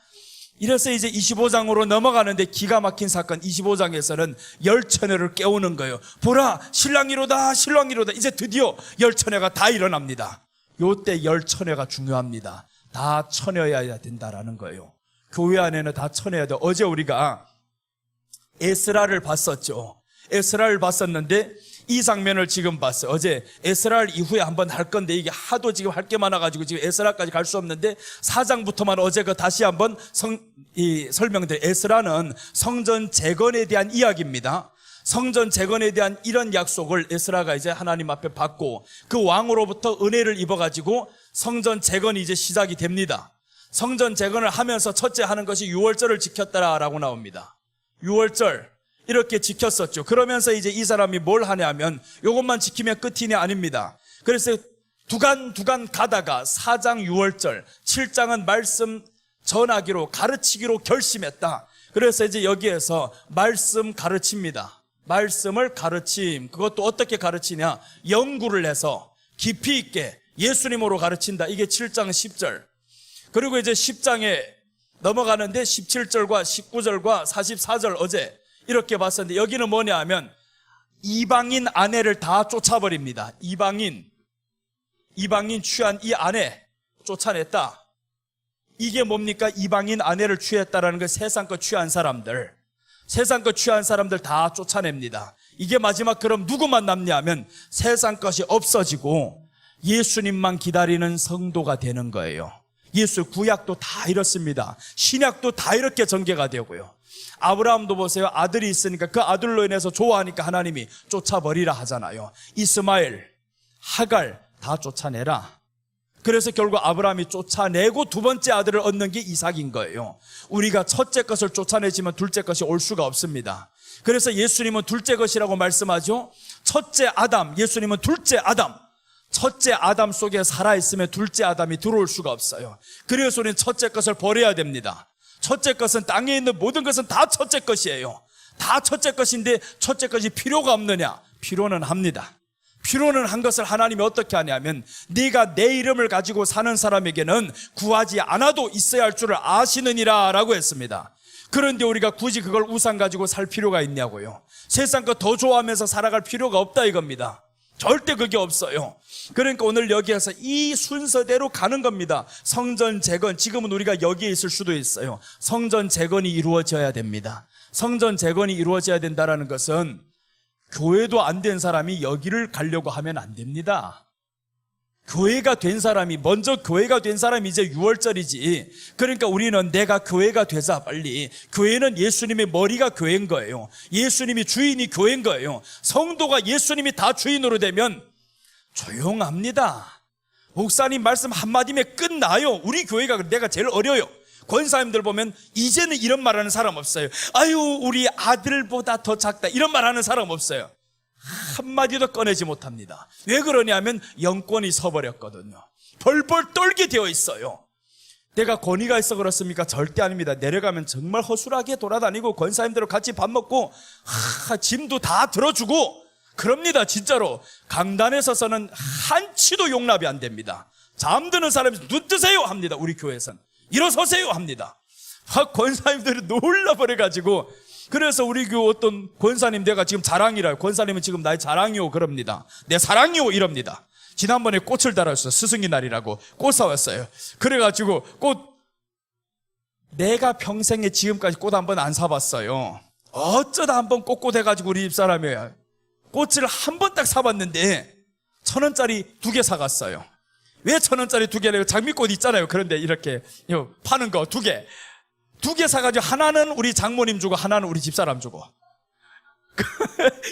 이래서 이제 25장으로 넘어가는데 기가 막힌 사건, 25장에서는 열처녀를 깨우는 거예요. 보라, 신랑이로다, 신랑이로다. 이제 드디어 열처녀가 다 일어납니다. 요때 열처녀가 중요합니다. 다 처녀여야 된다라는 거예요. 교회 안에는 다 처녀여야 돼. 어제 우리가 에스라를 봤었죠. 에스라를 봤었는데 이 장면을 지금 봤어요. 어제 에스라를 이후에 한번 할 건데 이게 하도 지금 할 게 많아가지고 지금 에스라까지 갈 수 없는데 4장부터만 어제 그 다시 한번 설명드려요. 에스라는 성전 재건에 대한 이야기입니다. 성전 재건에 대한 이런 약속을 에스라가 이제 하나님 앞에 받고 그 왕으로부터 은혜를 입어가지고 성전 재건이 이제 시작이 됩니다. 성전 재건을 하면서 첫째 하는 것이 유월절을 지켰다라고 나옵니다. 유월절 이렇게 지켰었죠. 그러면서 이제 이 사람이 뭘 하냐면 이것만 지키면 끝이냐 아닙니다. 그래서 두간 가다가 4장 유월절, 7장은 말씀 전하기로 가르치기로 결심했다. 그래서 이제 여기에서 말씀 가르칩니다. 말씀을 가르침, 그것도 어떻게 가르치냐, 연구를 해서 깊이 있게 예수님으로 가르친다. 이게 7장 10절. 그리고 이제 10장에 넘어가는데 17절과 19절과 44절 어제 이렇게 봤었는데, 여기는 뭐냐 하면 이방인 아내를 다 쫓아버립니다. 이방인 취한 이 아내 쫓아냈다. 이게 뭡니까? 이방인 아내를 취했다라는 거, 세상껏 취한 사람들 다 쫓아냅니다. 이게 마지막 그럼 누구만 남냐 하면 세상 것이 없어지고 예수님만 기다리는 성도가 되는 거예요. 예수 구약도 다 이렇습니다. 신약도 다 이렇게 전개가 되고요. 아브라함도 보세요. 아들이 있으니까 그 아들로 인해서 좋아하니까 하나님이 쫓아버리라 하잖아요. 이스마엘, 하갈 다 쫓아내라. 그래서 결국 아브라함이 쫓아내고 두 번째 아들을 얻는 게 이삭인 거예요. 우리가 첫째 것을 쫓아내지만 둘째 것이 올 수가 없습니다. 그래서 예수님은 둘째 것이라고 말씀하죠. 첫째 아담, 예수님은 둘째 아담. 첫째 아담 속에 살아있으면 둘째 아담이 들어올 수가 없어요. 그래서 우리는 첫째 것을 버려야 됩니다. 첫째 것은 땅에 있는 모든 것은 다 첫째 것이에요. 다 첫째 것인데 첫째 것이 필요가 없느냐? 필요는 합니다. 필요는 한 것을 하나님이 어떻게 하냐면 네가 내 이름을 가지고 사는 사람에게는 구하지 않아도 있어야 할 줄을 아시느니라 라고 했습니다. 그런데 우리가 굳이 그걸 우상 가지고 살 필요가 있냐고요. 세상 거 더 좋아하면서 살아갈 필요가 없다 이겁니다. 절대 그게 없어요. 그러니까 오늘 여기에서 이 순서대로 가는 겁니다. 성전 재건, 지금은 우리가 여기에 있을 수도 있어요. 성전 재건이 이루어져야 됩니다. 성전 재건이 이루어져야 된다는 것은 교회도 안 된 사람이 여기를 가려고 하면 안 됩니다. 교회가 된 사람이, 먼저 교회가 된 사람이 이제 유월절이지. 그러니까 우리는 내가 교회가 되자 빨리. 교회는 예수님의 머리가 교회인 거예요. 예수님이 주인이 교회인 거예요. 성도가 예수님이 다 주인으로 되면 조용합니다. 목사님 말씀 한마디면 끝나요. 우리 교회가 내가 제일 어려요. 권사님들 보면 이제는 이런 말하는 사람 없어요. 아유 우리 아들보다 더 작다 이런 말하는 사람 없어요. 한마디도 꺼내지 못합니다. 왜 그러냐면 영권이 서버렸거든요. 벌벌 떨게 되어 있어요. 내가 권위가 있어 그렇습니까? 절대 아닙니다. 내려가면 정말 허술하게 돌아다니고 권사님들과 같이 밥 먹고 짐도 다 들어주고 그럽니다. 진짜로 강단에 서서는 한치도 용납이 안 됩니다. 잠드는 사람이 눈 뜨세요 합니다. 우리 교회에서는 일어서세요 합니다. 권사님들이 놀라버려가지고, 그래서 우리 교회 어떤 권사님 내가 지금 자랑이라요. 권사님은 지금 나의 자랑이요 그럽니다. 내 사랑이요 이럽니다. 지난번에 꽃을 달았어요. 스승의 날이라고 꽃 사왔어요. 그래가지고 꽃, 내가 평생에 지금까지 꽃 한 번 안 사봤어요. 어쩌다 한 번 꼿꼿해가지고 우리 집사람이 꽃을 한 번 딱 사봤는데 1,000원짜리 2개 사갔어요. 왜 1,000원짜리 2개래요? 장미꽃 있잖아요. 그런데 이렇게 파는 거 2개. 2개 사가지고 하나는 우리 장모님 주고 하나는 우리 집사람 주고.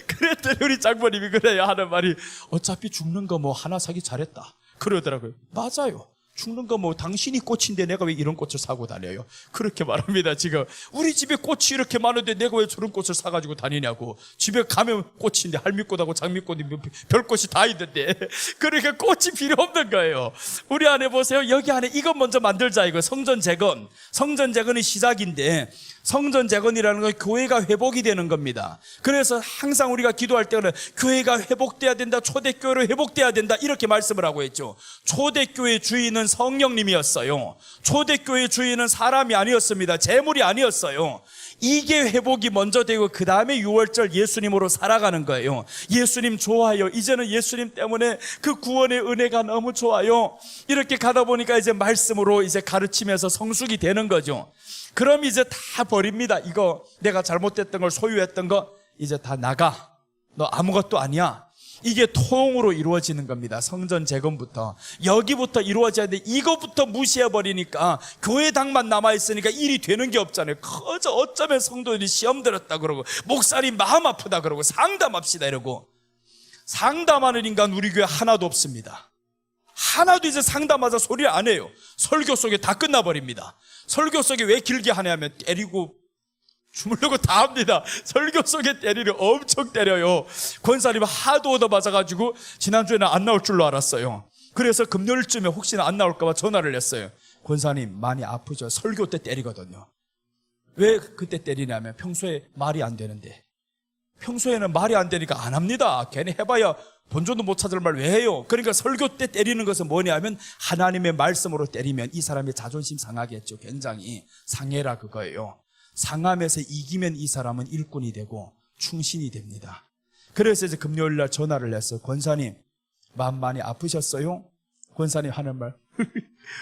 그랬더니 우리 장모님이 그래요. 하는 말이 어차피 죽는 거 뭐 하나 사기 잘했다. 그러더라고요. 맞아요. 죽는 거 뭐 당신이 꽃인데 내가 왜 이런 꽃을 사고 다녀요? 그렇게 말합니다. 지금 우리 집에 꽃이 이렇게 많은데 내가 왜 저런 꽃을 사가지고 다니냐고. 집에 가면 꽃인데 할미꽃하고 장미꽃이 별꽃이 다 있는데 그러니까 꽃이 필요 없는 거예요. 우리 안에 보세요. 여기 안에 이것 먼저 만들자 이거. 성전 재건. 성전 재건이 시작인데 성전 재건이라는 건 교회가 회복이 되는 겁니다. 그래서 항상 우리가 기도할 때는 교회가 회복돼야 된다. 초대교회로 회복돼야 된다. 이렇게 말씀을 하고 있죠. 초대교회 주인은 성령님이었어요. 초대교회 주인은 사람이 아니었습니다. 재물이 아니었어요. 이게 회복이 먼저 되고 그 다음에 유월절 예수님으로 살아가는 거예요. 예수님 좋아요. 이제는 예수님 때문에 그 구원의 은혜가 너무 좋아요. 이렇게 가다 보니까 이제 말씀으로 이제 가르치면서 성숙이 되는 거죠. 그럼 이제 다 버립니다. 이거 내가 잘못됐던 걸 소유했던 거 이제 다 나가. 너 아무것도 아니야. 이게 통으로 이루어지는 겁니다. 성전 재건부터 여기부터 이루어져야 돼. 이거부터 무시해버리니까 교회당만 남아있으니까 일이 되는 게 없잖아요. 그저 어쩌면 성도들이 시험 들었다 그러고 목사님 마음 아프다 그러고 상담합시다 이러고. 상담하는 인간 우리 교회 하나도 없습니다. 하나도 이제 상담하자 소리를 안 해요. 설교 속에 다 끝나버립니다. 설교 속에 왜 길게 하냐면 때리고 주물르고 다 합니다. 설교 속에 때리를 엄청 때려요. 권사님 하도 얻어맞아가지고 지난주에는 안 나올 줄로 알았어요. 그래서 금요일쯤에 혹시나 안 나올까봐 전화를 했어요. 권사님 많이 아프죠? 설교 때 때리거든요. 왜 그때 때리냐면 평소에 말이 안 되는데, 평소에는 말이 안 되니까 안 합니다. 괜히 해봐야 본전도 못 찾을 말 왜 해요? 그러니까 설교 때 때리는 것은 뭐냐면 하나님의 말씀으로 때리면 이 사람의 자존심 상하겠죠. 굉장히 상해라 그거예요. 상함에서 이기면 이 사람은 일꾼이 되고 충신이 됩니다. 그래서 이제 금요일 날 전화를 했어요. 권사님 마음 많이 아프셨어요? 권사님 하는 말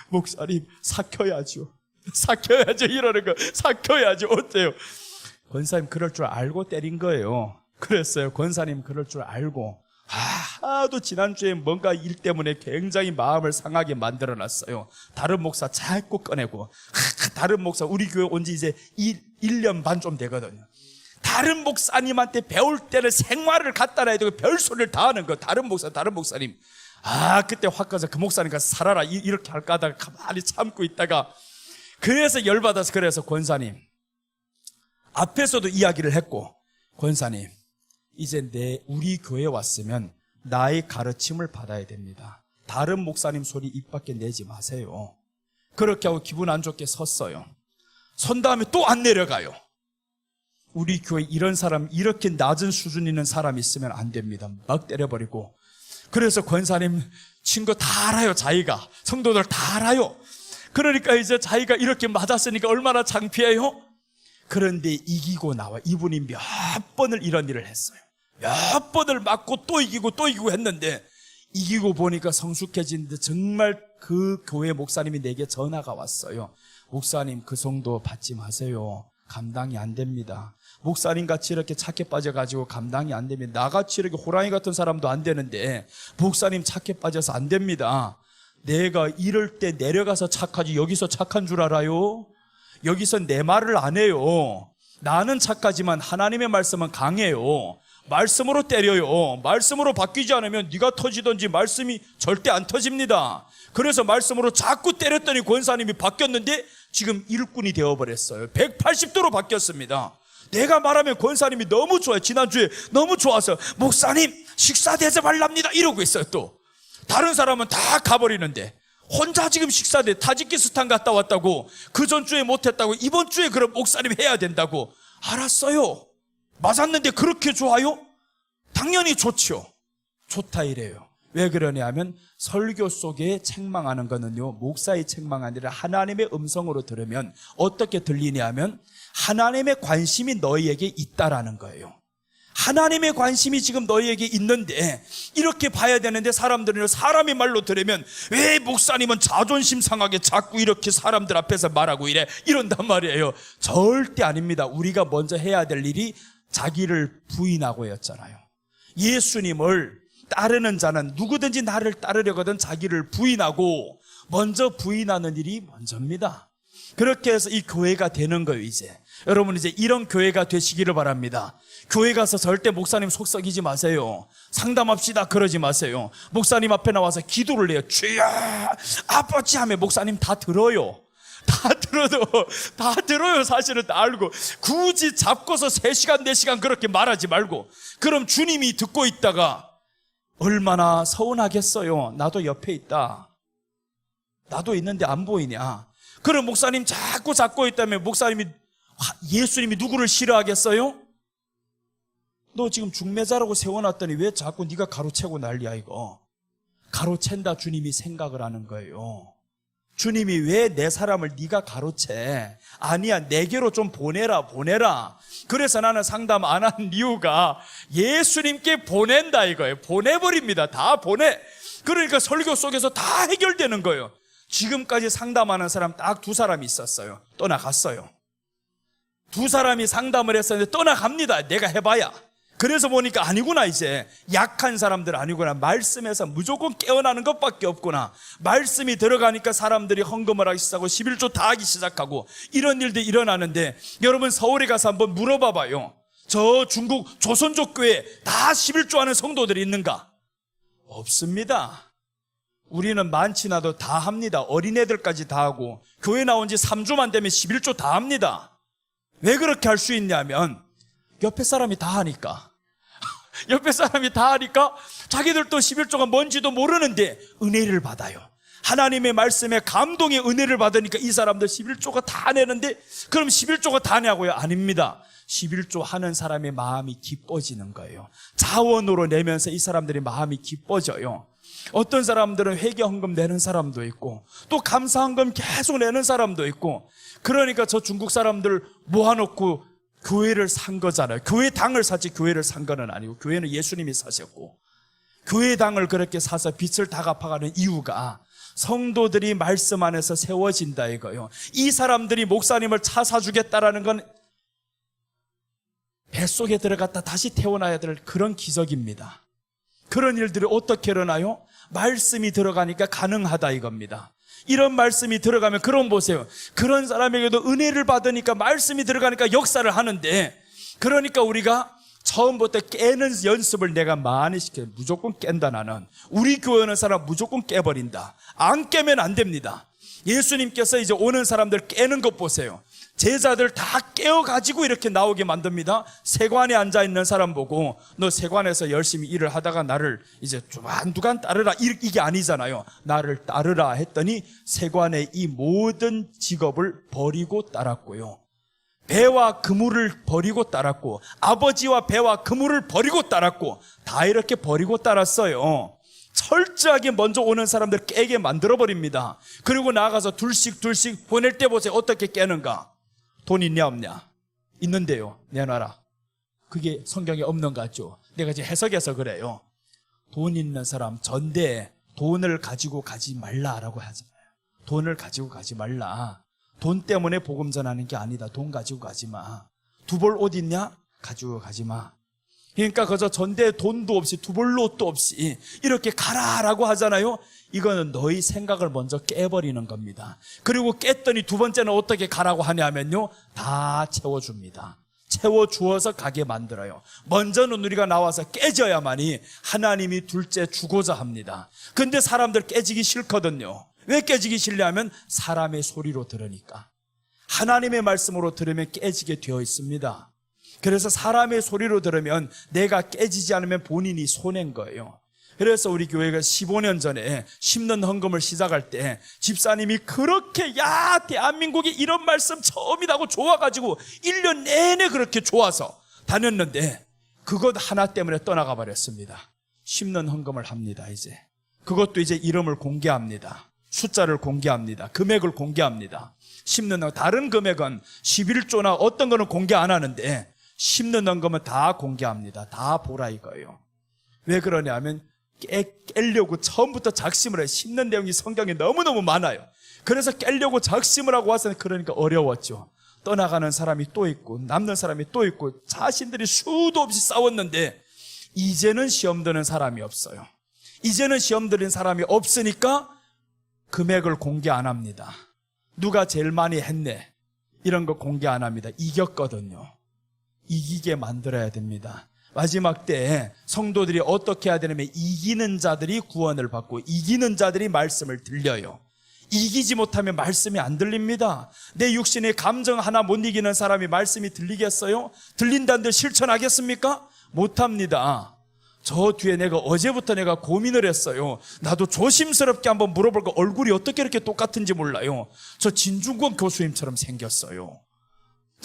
목사님 삭혀야죠. 삭혀야죠. 이러는 거 삭혀야죠. 어때요? 권사님 그럴 줄 알고 때린 거예요. 그랬어요. 권사님 그럴 줄 알고. 하도 지난주에 뭔가 일 때문에 굉장히 마음을 상하게 만들어놨어요. 다른 목사 자꾸 꺼내고, 다른 목사 우리 교회 온 지 이제 1년 반 좀 되거든요. 다른 목사님한테 배울 때는 생활을 갖다 놔야 되고 별소리를 다 하는 거. 다른 목사님 그때 확 가서 그 목사님 가서 살아라 이렇게 할까 하다가 가만히 참고 있다가, 그래서 열받아서 그래서 권사님 앞에서도 이야기를 했고, 권사님 이제 우리 교회에 왔으면 나의 가르침을 받아야 됩니다. 다른 목사님 소리 입 밖에 내지 마세요. 그렇게 하고 기분 안 좋게 섰어요. 선 다음에 또 안 내려가요. 우리 교회 이런 사람, 이렇게 낮은 수준 있는 사람 있으면 안 됩니다. 막 때려버리고. 그래서 권사님 친구 다 알아요. 자기가 성도들 다 알아요. 그러니까 이제 자기가 이렇게 맞았으니까 얼마나 창피해요. 그런데 이기고 나와. 이분이 몇 번을 이런 일을 했어요. 몇 번을 맞고 또 이기고 했는데, 이기고 보니까 성숙해지는데 정말 그 교회 목사님이 내게 전화가 왔어요. 목사님 그 성도 받지 마세요. 감당이 안 됩니다. 목사님 같이 이렇게 착해 빠져가지고 감당이 안 됩니다. 나같이 이렇게 호랑이 같은 사람도 안 되는데 목사님 착해 빠져서 안 됩니다. 내가 이럴 때 내려가서 착하지 여기서 착한 줄 알아요? 여기서 내 말을 안 해요. 나는 착하지만 하나님의 말씀은 강해요. 말씀으로 때려요. 말씀으로 바뀌지 않으면 네가 터지든지 말씀이 절대 안 터집니다. 그래서 말씀으로 자꾸 때렸더니 권사님이 바뀌었는데 지금 일꾼이 되어버렸어요. 180도로 바뀌었습니다. 내가 말하면 권사님이 너무 좋아요. 지난주에 너무 좋아서 목사님 식사 대접하랍니다 이러고 있어요. 또 다른 사람은 다 가버리는데 혼자 지금 식사대 타지키스탄 갔다 왔다고, 그 전주에 못했다고 이번 주에 그럼 목사님 해야 된다고. 알았어요. 맞았는데 그렇게 좋아요? 당연히 좋죠. 좋다 이래요. 왜 그러냐면 설교 속에 책망하는 거는요, 목사의 책망 아니라 하나님의 음성으로 들으면 어떻게 들리냐면 하나님의 관심이 너희에게 있다라는 거예요. 하나님의 관심이 지금 너희에게 있는데 이렇게 봐야 되는데 사람들은 사람의 말로 들으면 왜 목사님은 자존심 상하게 자꾸 이렇게 사람들 앞에서 말하고 이런단 말이에요. 절대 아닙니다. 우리가 먼저 해야 될 일이 자기를 부인하고였잖아요. 예수님을 따르는 자는 누구든지 나를 따르려거든 자기를 부인하고, 먼저 부인하는 일이 먼저입니다. 그렇게 해서 이 교회가 되는 거예요. 이제 여러분 이제 이런 교회가 되시기를 바랍니다. 교회 가서 절대 목사님 속 썩이지 마세요. 상담합시다 그러지 마세요. 목사님 앞에 나와서 기도를 해요. 주여 아버지 하면 목사님 다 들어요. 다 들어요. 사실은 다 알고. 굳이 잡고서 3시간 4시간 그렇게 말하지 말고, 그럼 주님이 듣고 있다가 얼마나 서운하겠어요. 나도 옆에 있다. 나도 있는데 안 보이냐. 그럼 목사님 자꾸 잡고 있다면 예수님이 누구를 싫어하겠어요? 너 지금 중매자라고 세워놨더니 왜 자꾸 네가 가로채고 난리야 이거. 가로챈다 주님이 생각을 하는 거예요. 주님이 왜 내 사람을 네가 가로채? 아니야, 내게로 좀 보내라. 그래서 나는 상담 안 하는 이유가 예수님께 보낸다 이거예요. 보내버립니다. 다 보내. 그러니까 설교 속에서 다 해결되는 거예요. 지금까지 상담하는 사람 딱 2사람이 있었어요. 떠나갔어요. 2사람이 상담을 했었는데 떠나갑니다. 내가 해봐야. 그래서 보니까 아니구나, 이제 약한 사람들 아니구나, 말씀에서 무조건 깨어나는 것밖에 없구나. 말씀이 들어가니까 사람들이 헌금을 하기 시작하고 11조 다 하기 시작하고 이런 일들이 일어나는데, 여러분 서울에 가서 한번 물어봐봐요. 저 중국 조선족 교회 다 11조 하는 성도들이 있는가? 없습니다. 우리는 많지나도 다 합니다. 어린애들까지 다 하고 교회 나온 지 3주만 되면 11조 다 합니다. 왜 그렇게 할 수 있냐면 옆에 사람이 다 하니까. 옆에 사람이 다 하니까 자기들도 11조가 뭔지도 모르는데 은혜를 받아요. 하나님의 말씀에 감동의 은혜를 받으니까 이 사람들 11조가 다 내는데 그럼 11조가 다 내냐고요? 아닙니다. 11조 하는 사람의 마음이 기뻐지는 거예요. 자원으로 내면서 이 사람들의 마음이 기뻐져요. 어떤 사람들은 회개헌금 내는 사람도 있고 또 감사헌금 계속 내는 사람도 있고, 그러니까 저 중국 사람들 모아놓고 교회를 산 거잖아요. 교회당을 샀지 교회를 산 거는 아니고, 교회는 예수님이 사셨고, 교회당을 그렇게 사서 빚을 다 갚아가는 이유가 성도들이 말씀 안에서 세워진다 이거예요. 이 사람들이 목사님을 차 사주겠다라는 건 뱃속에 들어갔다 다시 태어나야 될 그런 기적입니다. 그런 일들이 어떻게 일어나요? 말씀이 들어가니까 가능하다 이겁니다. 이런 말씀이 들어가면, 그럼 보세요. 그런 사람에게도 은혜를 받으니까 말씀이 들어가니까 역사를 하는데, 그러니까 우리가 처음부터 깨는 연습을 내가 많이 시켜요. 무조건 깬다 나는. 우리 교회 오는 사람 무조건 깨버린다. 안 깨면 안 됩니다. 예수님께서 이제 오는 사람들 깨는 것 보세요. 제자들 다 깨어가지고 이렇게 나오게 만듭니다. 세관에 앉아있는 사람 보고 너 세관에서 열심히 일을 하다가 나를 이제 두간 따르라, 이게 아니잖아요. 나를 따르라 했더니 세관의 이 모든 직업을 버리고 따랐고요, 배와 그물을 버리고 따랐고, 아버지와 배와 그물을 버리고 따랐고, 다 이렇게 버리고 따랐어요. 철저하게 먼저 오는 사람들 깨게 만들어버립니다. 그리고 나가서 둘씩 보낼 때 보세요. 어떻게 깨는가? 돈 있냐 없냐? 있는데요, 내놔라. 그게 성경에 없는 것 같죠? 내가 이제 해석해서 그래요. 돈 있는 사람 전대에 돈을 가지고 가지 말라라고 하잖아요. 돈을 가지고 가지 말라. 돈 때문에 복음 전하는 게 아니다. 돈 가지고 가지 마. 두 벌 옷 있냐? 가지고 가지 마. 그러니까 그저 전대에 돈도 없이 두 벌 옷도 없이 이렇게 가라라고 하잖아요. 이거는 너희 생각을 먼저 깨버리는 겁니다. 그리고 깼더니 두 번째는 어떻게 가라고 하냐면요, 다 채워줍니다. 채워주어서 가게 만들어요. 먼저는 우리가 나와서 깨져야만이 하나님이 둘째 주고자 합니다. 근데 사람들 깨지기 싫거든요. 왜 깨지기 싫냐면 사람의 소리로 들으니까. 하나님의 말씀으로 들으면 깨지게 되어 있습니다. 그래서 사람의 소리로 들으면 내가 깨지지 않으면 본인이 손해인 거예요. 그래서 우리 교회가 15년 전에 심는 헌금을 시작할 때 집사님이 그렇게 대한민국에 이런 말씀 처음이라고 좋아가지고 1년 내내 그렇게 좋아서 다녔는데 그것 하나 때문에 떠나가 버렸습니다. 심는 헌금을 합니다. 이제 그것도 이제 이름을 공개합니다. 숫자를 공개합니다. 금액을 공개합니다. 심는 헌금, 다른 금액은 11조나 어떤 거는 공개 안 하는데 심는 헌금은 다 공개합니다. 다 보라 이거예요. 왜 그러냐면 깨려고 처음부터 작심을 해요. 심는 내용이 성경에 너무너무 많아요. 그래서 깨려고 작심을 하고 와서 그러니까 어려웠죠. 떠나가는 사람이 또 있고 남는 사람이 또 있고 자신들이 수도 없이 싸웠는데 이제는 시험 드는 사람이 없어요. 이제는 시험 드는 사람이 없으니까 금액을 공개 안 합니다. 누가 제일 많이 했네 이런 거 공개 안 합니다. 이겼거든요. 이기게 만들어야 됩니다. 마지막 때에 성도들이 어떻게 해야 되냐면 이기는 자들이 구원을 받고 이기는 자들이 말씀을 들려요. 이기지 못하면 말씀이 안 들립니다. 내 육신의 감정 하나 못 이기는 사람이 말씀이 들리겠어요? 들린다는데 실천하겠습니까? 못합니다. 저 뒤에 내가 어제부터 내가 고민을 했어요. 나도 조심스럽게 한번 물어볼 거, 얼굴이 어떻게 이렇게 똑같은지 몰라요. 저 진중권 교수님처럼 생겼어요.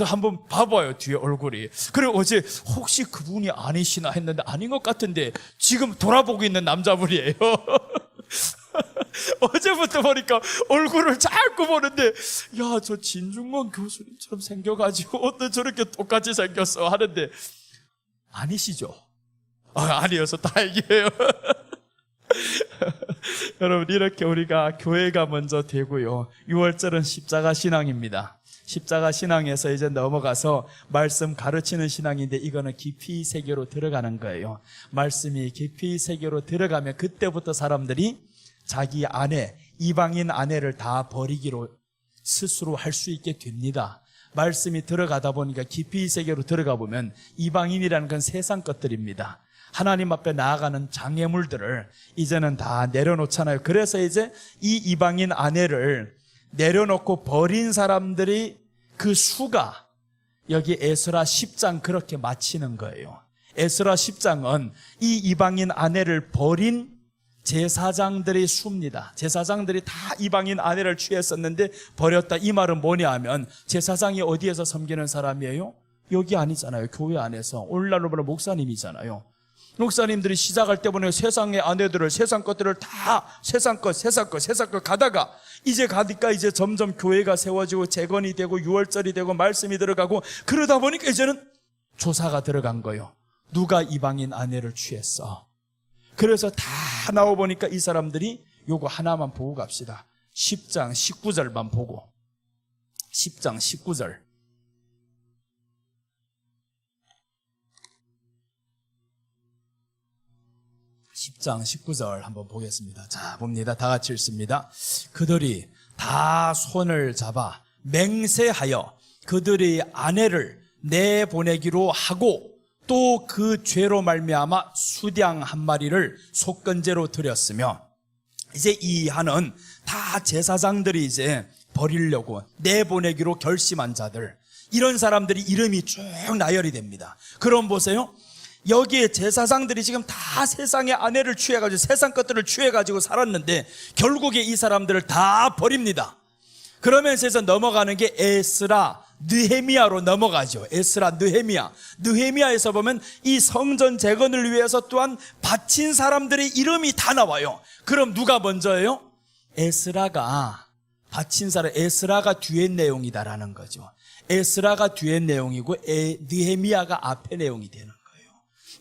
한번 봐봐요, 뒤에 얼굴이. 그리고 어제 혹시 그분이 아니시나 했는데 아닌 것 같은데 지금 돌아보고 있는 남자분이에요. 어제부터 보니까 얼굴을 자꾸 보는데 야, 저 진중권 교수님처럼 생겨가지고 어떤 저렇게 똑같이 생겼어 하는데 아니시죠? 아니어서 다행이에요. 여러분, 이렇게 우리가 교회가 먼저 되고요, 6월절은 십자가 신앙입니다. 십자가 신앙에서 이제 넘어가서 말씀 가르치는 신앙인데 이거는 깊이 세계로 들어가는 거예요. 말씀이 깊이 세계로 들어가면 그때부터 사람들이 자기 아내, 이방인 아내를 다 버리기로 스스로 할 수 있게 됩니다. 말씀이 들어가다 보니까 깊이 세계로 들어가 보면 이방인이라는 건 세상 것들입니다. 하나님 앞에 나아가는 장애물들을 이제는 다 내려놓잖아요. 그래서 이제 이 이방인 아내를 내려놓고 버린 사람들이 그 수가 여기 에스라 10장 그렇게 마치는 거예요. 에스라 10장은 이 이방인 아내를 버린 제사장들의 수입니다. 제사장들이 다 이방인 아내를 취했었는데 버렸다. 이 말은 뭐냐 하면 제사장이 어디에서 섬기는 사람이에요? 여기 아니잖아요. 교회 안에서. 오늘날로 보면 목사님이잖아요. 목사님들이 시작할 때 보면 세상의 아내들을, 세상 것들을 다 세상 것 가다가 이제 가니까 이제 점점 교회가 세워지고 재건이 되고 유월절이 되고 말씀이 들어가고 그러다 보니까 이제는 조사가 들어간 거예요. 누가 이방인 아내를 취했어? 그래서 다 나와 보니까 이 사람들이 요거 하나만 보고 갑시다. 10장 19절만 보고. 10장 19절. 10장 19절 한번 보겠습니다. 자, 봅니다. 다 같이 읽습니다. 그들이 다 손을 잡아 맹세하여 그들의 아내를 내보내기로 하고 또 그 죄로 말미암아 수량 한 마리를 속건제로 드렸으며, 이제 이 한은 다 제사장들이 이제 버리려고 내보내기로 결심한 자들, 이런 사람들이 이름이 쭉 나열이 됩니다. 그럼 보세요. 여기에 제사장들이 지금 다 세상의 아내를 취해가지고 세상 것들을 취해가지고 살았는데 결국에 이 사람들을 다 버립니다. 그러면서 넘어가는 게 에스라, 느헤미야로 넘어가죠. 에스라, 느헤미야에서 보면 이 성전 재건을 위해서 또한 바친 사람들의 이름이 다 나와요. 그럼 누가 먼저예요? 에스라가 바친 사람, 에스라가 뒤에 내용이다라는 거죠. 에스라가 뒤에 내용이고 느헤미야가 앞에 내용이 되는 거예요.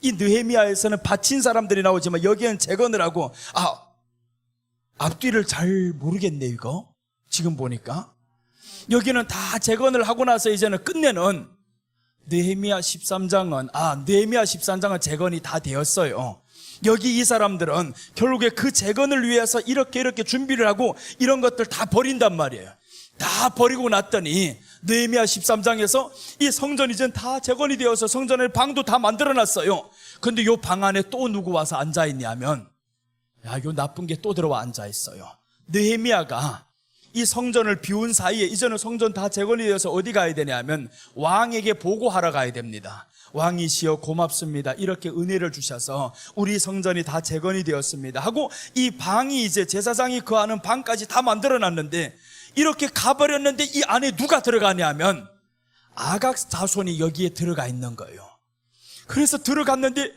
이 느헤미야에서는 바친 사람들이 나오지만 여기는 재건을 하고, 앞뒤를 잘 모르겠네요, 이거. 지금 보니까. 여기는 다 재건을 하고 나서 이제는 끝내는 느헤미야 13장은 재건이 다 되었어요. 여기 이 사람들은 결국에 그 재건을 위해서 이렇게 준비를 하고 이런 것들 다 버린단 말이에요. 다 버리고 났더니 느헤미야 13장에서 이 성전 이젠 다 재건이 되어서 성전의 방도 다 만들어놨어요. 근데 요 방 안에 또 누구 와서 앉아있냐면, 요 나쁜 게 또 들어와 앉아있어요. 느헤미야가 이 성전을 비운 사이에 이제는 성전 다 재건이 되어서 어디 가야 되냐면 왕에게 보고하러 가야 됩니다. 왕이시여 고맙습니다. 이렇게 은혜를 주셔서 우리 성전이 다 재건이 되었습니다 하고 이 방이 이제 제사장이 거하는 방까지 다 만들어놨는데 이렇게 가버렸는데 이 안에 누가 들어가냐면 아각 자손이 여기에 들어가 있는 거예요. 그래서 들어갔는데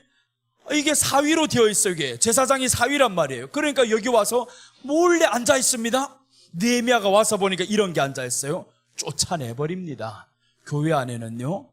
이게 사위로 되어 있어요. 이게 제사장이 사위란 말이에요. 그러니까 여기 와서 몰래 앉아 있습니다. 느헤미야가 와서 보니까 이런 게 앉아있어요. 쫓아내버립니다. 교회 안에는요,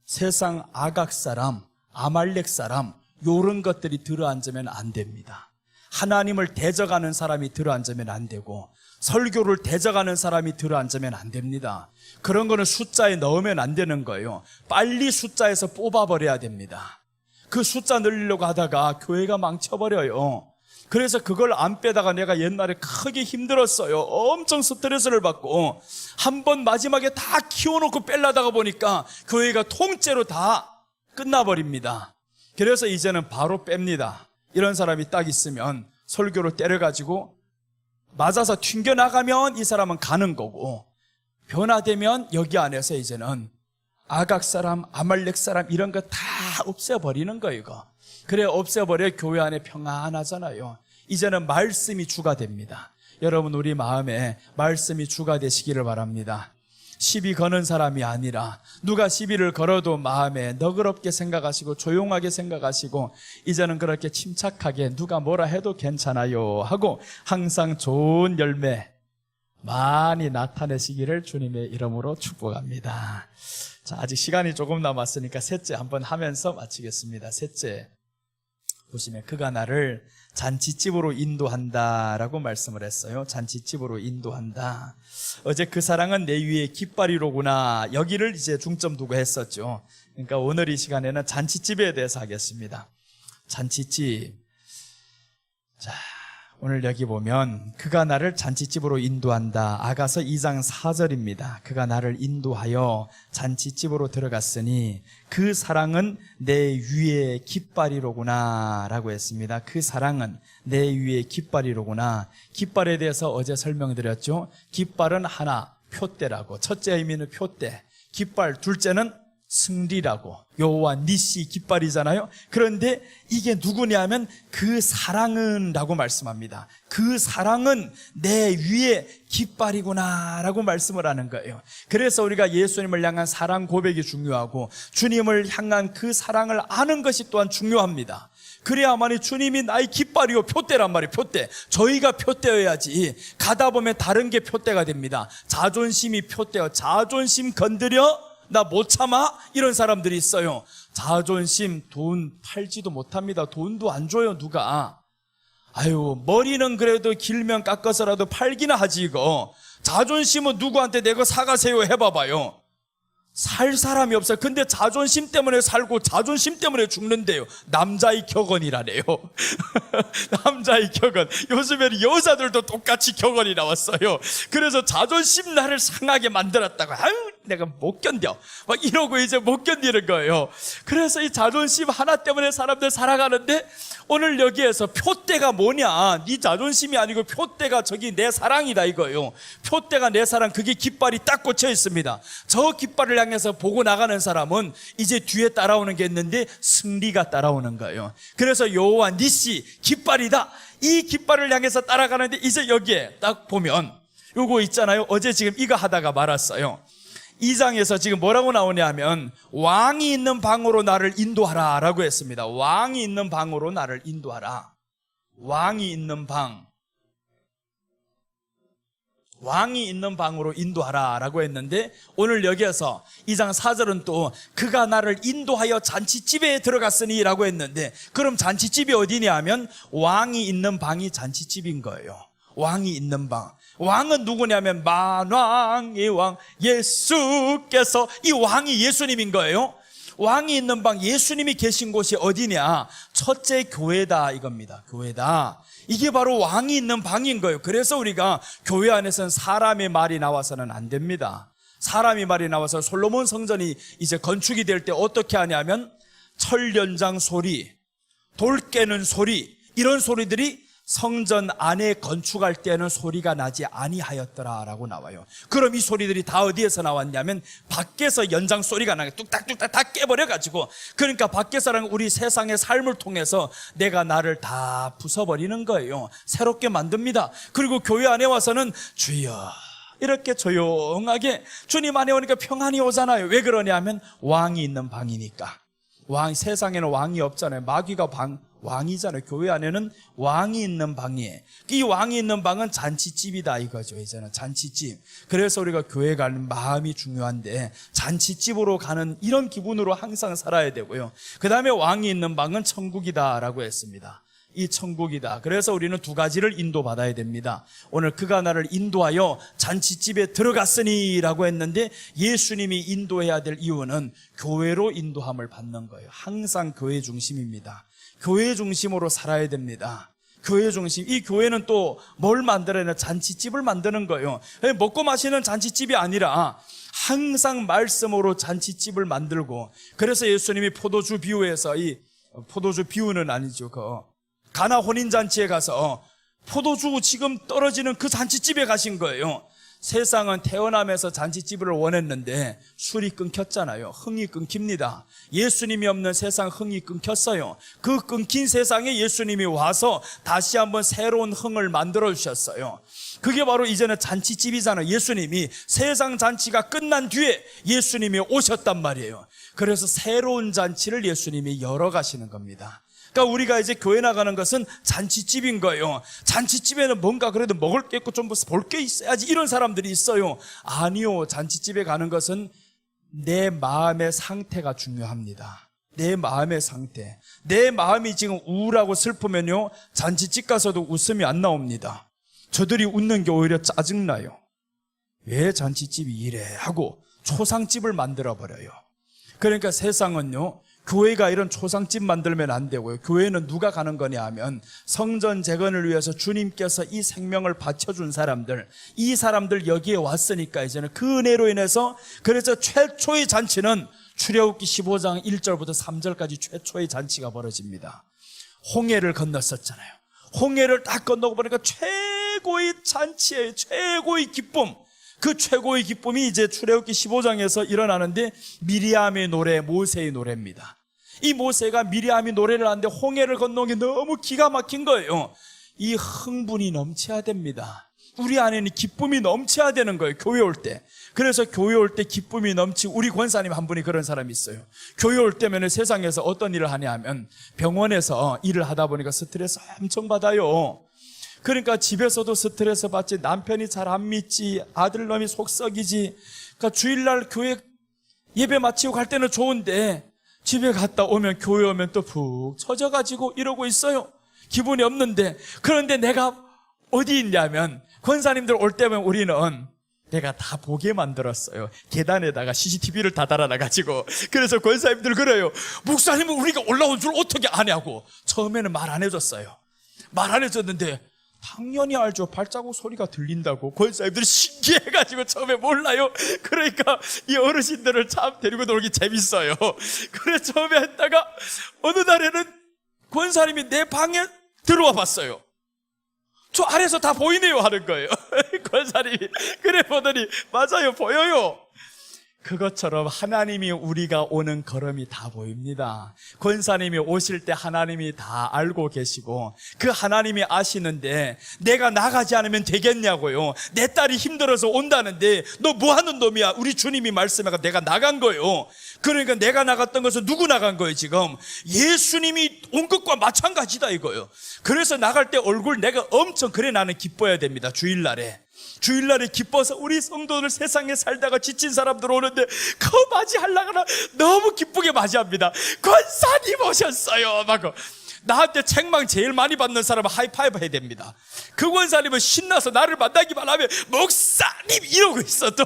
세상 아각 사람, 아말렉 사람, 요런 것들이 들어앉으면 안 됩니다. 하나님을 대적하는 사람이 들어앉으면 안 되고 설교를 대적하는 사람이 들어앉으면 안 됩니다. 그런 거는 숫자에 넣으면 안 되는 거예요. 빨리 숫자에서 뽑아버려야 됩니다. 그 숫자 늘리려고 하다가 교회가 망쳐버려요. 그래서 그걸 안 빼다가 내가 옛날에 크게 힘들었어요. 엄청 스트레스를 받고 한번 마지막에 다 키워놓고 빼려다가 보니까 교회가 통째로 다 끝나버립니다. 그래서 이제는 바로 뺍니다. 이런 사람이 딱 있으면 설교로 때려가지고 맞아서 튕겨나가면 이 사람은 가는 거고, 변화되면 여기 안에서 이제는 아각 사람, 아말렉 사람 이런 거 다 없애버리는 거예요. 이거. 그래 없애버려 교회 안에 평안하잖아요. 이제는 말씀이 주가 됩니다. 여러분, 우리 마음에 말씀이 주가 되시기를 바랍니다. 시비 거는 사람이 아니라 누가 시비를 걸어도 마음에 너그럽게 생각하시고 조용하게 생각하시고 이제는 그렇게 침착하게 누가 뭐라 해도 괜찮아요 하고 항상 좋은 열매 많이 나타내시기를 주님의 이름으로 축복합니다. 자, 아직 시간이 조금 남았으니까 셋째 한번 하면서 마치겠습니다. 셋째 보시면 그가 나를 잔치집으로 인도한다라고 말씀을 했어요. 잔치집으로 인도한다. 어제 그 사랑은 내 위에 깃발이로구나, 여기를 이제 중점 두고 했었죠. 그러니까 오늘 이 시간에는 잔치집에 대해서 하겠습니다. 잔치집. 자, 오늘 여기 보면 그가 나를 잔치집으로 인도한다. 아가서 2장 4절입니다. 그가 나를 인도하여 잔치집으로 들어갔으니 그 사랑은 내 위의 깃발이로구나 라고 했습니다. 그 사랑은 내 위의 깃발이로구나. 깃발에 대해서 어제 설명드렸죠. 깃발은 하나, 표대라고. 첫째 의미는 표대, 깃발, 둘째는 승리라고. 여호와 니시 깃발이잖아요. 그런데 이게 누구냐면 그 사랑은 라고 말씀합니다. 그 사랑은 내 위에 깃발이구나 라고 말씀을 하는 거예요. 그래서 우리가 예수님을 향한 사랑 고백이 중요하고 주님을 향한 그 사랑을 아는 것이 또한 중요합니다. 그래야만이 주님이 나의 깃발이요 표대란 말이에요. 표대. 저희가 표대여야지 가다 보면 다른 게 표대가 됩니다. 자존심이 표대요. 자존심 건드려 나 못 참아? 이런 사람들이 있어요. 자존심, 돈 팔지도 못합니다. 돈도 안 줘요 누가. 아유, 머리는 그래도 길면 깎아서라도 팔기나 하지 이거. 자존심은 누구한테 내 거 사가세요 해봐봐요. 살 사람이 없어요. 근데 자존심 때문에 살고 자존심 때문에 죽는데요. 남자의 격언이라네요. 남자의 격언. 요즘에는 여자들도 똑같이 격언이 나왔어요. 그래서 자존심 나를 상하게 만들었다고. 아유, 내가 못 견뎌. 막 이러고 이제 못 견디는 거예요. 그래서 이 자존심 하나 때문에 사람들 살아가는데 오늘 여기에서 표대가 뭐냐? 네 자존심이 아니고 표대가 저기 내 사랑이다 이거예요. 표대가 내 사랑, 그게 깃발이 딱 꽂혀 있습니다. 저 깃발을 향해서 보고 나가는 사람은 이제 뒤에 따라오는 게 있는데 승리가 따라오는 거예요. 그래서 여호와 니시 깃발이다. 이 깃발을 향해서 따라가는데 이제 여기에 딱 보면 요거 있잖아요. 어제 지금 이거 하다가 말았어요. 2장에서 지금 뭐라고 나오냐면 왕이 있는 방으로 나를 인도하라 라고 했습니다. 왕이 있는 방으로 나를 인도하라. 왕이 있는 방, 왕이 있는 방으로 인도하라 라고 했는데 오늘 여기에서 2장 4절은 또 그가 나를 인도하여 잔치집에 들어갔으니 라고 했는데 그럼 잔치집이 어디냐 하면 왕이 있는 방이 잔치집인 거예요. 왕이 있는 방. 왕은 누구냐면 만왕의 왕 예수께서, 이 왕이 예수님인 거예요. 왕이 있는 방, 예수님이 계신 곳이 어디냐? 첫째 교회다 이겁니다. 교회다. 이게 바로 왕이 있는 방인 거예요. 그래서 우리가 교회 안에서는 사람의 말이 나와서는 안 됩니다. 사람이 말이 나와서 솔로몬 성전이 이제 건축이 될 때 어떻게 하냐면 철 연장 소리, 돌 깨는 소리, 이런 소리들이 성전 안에 건축할 때는 소리가 나지 아니하였더라라고 나와요. 그럼 이 소리들이 다 어디에서 나왔냐면 밖에서 연장 소리가 나게 뚝딱뚝딱 다 깨버려가지고, 그러니까 밖에서는 우리 세상의 삶을 통해서 내가 나를 다 부숴버리는 거예요. 새롭게 만듭니다. 그리고 교회 안에 와서는 주여 이렇게 조용하게 주님 안에 오니까 평안이 오잖아요. 왜 그러냐면 왕이 있는 방이니까. 세상에는 왕이 없잖아요. 마귀가 왕이잖아요. 교회 안에는 왕이 있는 방이에요. 이 왕이 있는 방은 잔치집이다 이거죠. 이제는 잔치집. 그래서 우리가 교회 가는 마음이 중요한데 잔치집으로 가는 이런 기분으로 항상 살아야 되고요. 그 다음에 왕이 있는 방은 천국이다 라고 했습니다. 이 천국이다. 그래서 우리는 두 가지를 인도받아야 됩니다. 오늘 그가 나를 인도하여 잔치집에 들어갔으니 라고 했는데 예수님이 인도해야 될 이유는 교회로 인도함을 받는 거예요. 항상 교회 중심입니다. 교회 중심으로 살아야 됩니다. 교회 중심. 이 교회는 또 뭘 만들어야 되나? 잔치집을 만드는 거예요. 먹고 마시는 잔치집이 아니라 항상 말씀으로 잔치집을 만들고, 그래서 예수님이 포도주 비유에서, 이 포도주 비유는 아니죠, 가나 혼인잔치에 가서 포도주 지금 떨어지는 그 잔치집에 가신 거예요. 세상은 태어나면서 잔치집을 원했는데 술이 끊겼잖아요. 흥이 끊깁니다. 예수님이 없는 세상 흥이 끊겼어요. 그 끊긴 세상에 예수님이 와서 다시 한번 새로운 흥을 만들어 주셨어요. 그게 바로 이제는 잔치집이잖아요. 예수님이 세상 잔치가 끝난 뒤에 예수님이 오셨단 말이에요. 그래서 새로운 잔치를 예수님이 열어가시는 겁니다. 그러니까 우리가 이제 교회 나가는 것은 잔치집인 거예요. 잔치집에는 뭔가 그래도 먹을 게 있고 좀 볼 게 있어야지 이런 사람들이 있어요. 아니요. 잔치집에 가는 것은 내 마음의 상태가 중요합니다. 내 마음의 상태. 내 마음이 지금 우울하고 슬프면요, 잔치집 가서도 웃음이 안 나옵니다. 저들이 웃는 게 오히려 짜증나요. 왜 잔치집이 이래 하고 초상집을 만들어버려요. 그러니까 세상은요, 교회가 이런 초상집 만들면 안 되고요. 교회는 누가 가는 거냐 하면 성전 재건을 위해서 주님께서 이 생명을 바쳐준 사람들, 이 사람들 여기에 왔으니까 이제는 그 은혜로 인해서, 그래서 최초의 잔치는 출애굽기 15장 1절부터 3절까지 최초의 잔치가 벌어집니다. 홍해를 건넜었잖아요. 홍해를 딱 건너고 보니까 최고의 잔치예요. 최고의 기쁨. 그 최고의 기쁨이 이제 출애굽기 15장에서 일어나는데, 미리암의 노래, 모세의 노래입니다. 이 모세가 미리암이 노래를 하는데 홍해를 건너는 게 너무 기가 막힌 거예요. 이 흥분이 넘쳐야 됩니다. 우리 안에는 기쁨이 넘쳐야 되는 거예요, 교회 올 때. 그래서 교회 올 때 기쁨이 넘치고, 우리 권사님 한 분이 그런 사람이 있어요. 교회 올 때면 세상에서 어떤 일을 하냐 하면 병원에서 일을 하다 보니까 스트레스 엄청 받아요. 그러니까 집에서도 스트레스 받지, 남편이 잘 안 믿지, 아들놈이 속 썩이지. 그러니까 주일날 교회 예배 마치고 갈 때는 좋은데 집에 갔다 오면, 교회 오면 또 푹 처져가지고 이러고 있어요. 기분이 없는데. 그런데 내가 어디 있냐면, 권사님들 올 때면 우리는 내가 다 보게 만들었어요. 계단에다가 CCTV를 다 달아놔가지고. 그래서 권사님들 그래요. 목사님은 우리가 올라온 줄 어떻게 아냐고. 처음에는 말 안 해줬어요. 말 안 해줬는데 당연히 알죠. 발자국 소리가 들린다고. 권사님들이 신기해가지고 처음에 몰라요. 그러니까 이 어르신들을 참 데리고 놀기 재밌어요. 그래 처음에 했다가 어느 날에는 권사님이 내 방에 들어와 봤어요. 저 아래서 다 보이네요 하는 거예요. 권사님이. 그래 보더니 맞아요, 보여요. 그것처럼 하나님이 우리가 오는 걸음이 다 보입니다. 권사님이 오실 때 하나님이 다 알고 계시고, 그 하나님이 아시는데 내가 나가지 않으면 되겠냐고요. 내 딸이 힘들어서 온다는데 너 뭐 하는 놈이야. 우리 주님이 말씀하고 내가 나간 거예요. 그러니까 내가 나갔던 것은 누구 나간 거예요 지금? 예수님이 온 것과 마찬가지다 이거예요. 그래서 나갈 때 얼굴 내가 엄청, 그래 나는 기뻐야 됩니다. 주일날에 기뻐서 우리 성도들, 세상에 살다가 지친 사람들 오는데 그 맞이하려고 너무 기쁘게 맞이합니다. 권사님 오셨어요 막. 나한테 책망 제일 많이 받는 사람은 하이파이브 해야 됩니다. 그 권사님은 신나서 나를 만나기만 하면 목사님 이러고 있어 또.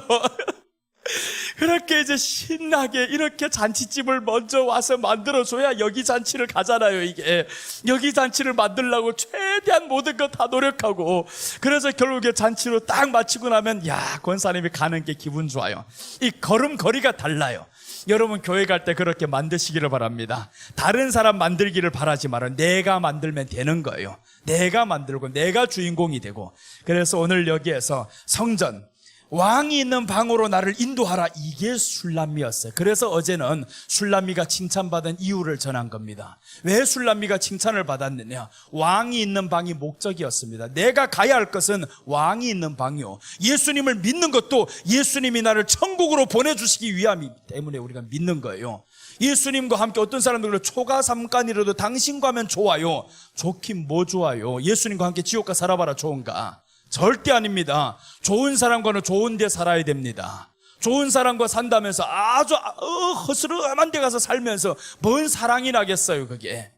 그렇게 이제 신나게 이렇게 잔치집을 먼저 와서 만들어줘야 여기 잔치를 가잖아요. 이게 여기 잔치를 만들려고 최대한 모든 거 다 노력하고, 그래서 결국에 잔치로 딱 마치고 나면 야, 권사님이 가는 게 기분 좋아요. 이 걸음걸이가 달라요. 여러분 교회 갈 때 그렇게 만드시기를 바랍니다. 다른 사람 만들기를 바라지 말아요. 내가 만들면 되는 거예요. 내가 만들고 내가 주인공이 되고. 그래서 오늘 여기에서 성전, 왕이 있는 방으로 나를 인도하라, 이게 술람미였어요. 그래서 어제는 술람미가 칭찬받은 이유를 전한 겁니다. 왜 술람미가 칭찬을 받았느냐? 왕이 있는 방이 목적이었습니다. 내가 가야 할 것은 왕이 있는 방이요, 예수님을 믿는 것도 예수님이 나를 천국으로 보내주시기 위함이기 때문에 우리가 믿는 거예요. 예수님과 함께 어떤 사람들은 초가 삼간이라도 당신과 하면 좋아요. 좋긴 뭐 좋아요. 예수님과 함께 지옥가 살아봐라 좋은가? 절대 아닙니다. 좋은 사람과는 좋은 데 살아야 됩니다. 좋은 사람과 산다면서 아주 허스름한 데 가서 살면서 뭔 사랑이 나겠어요 그게.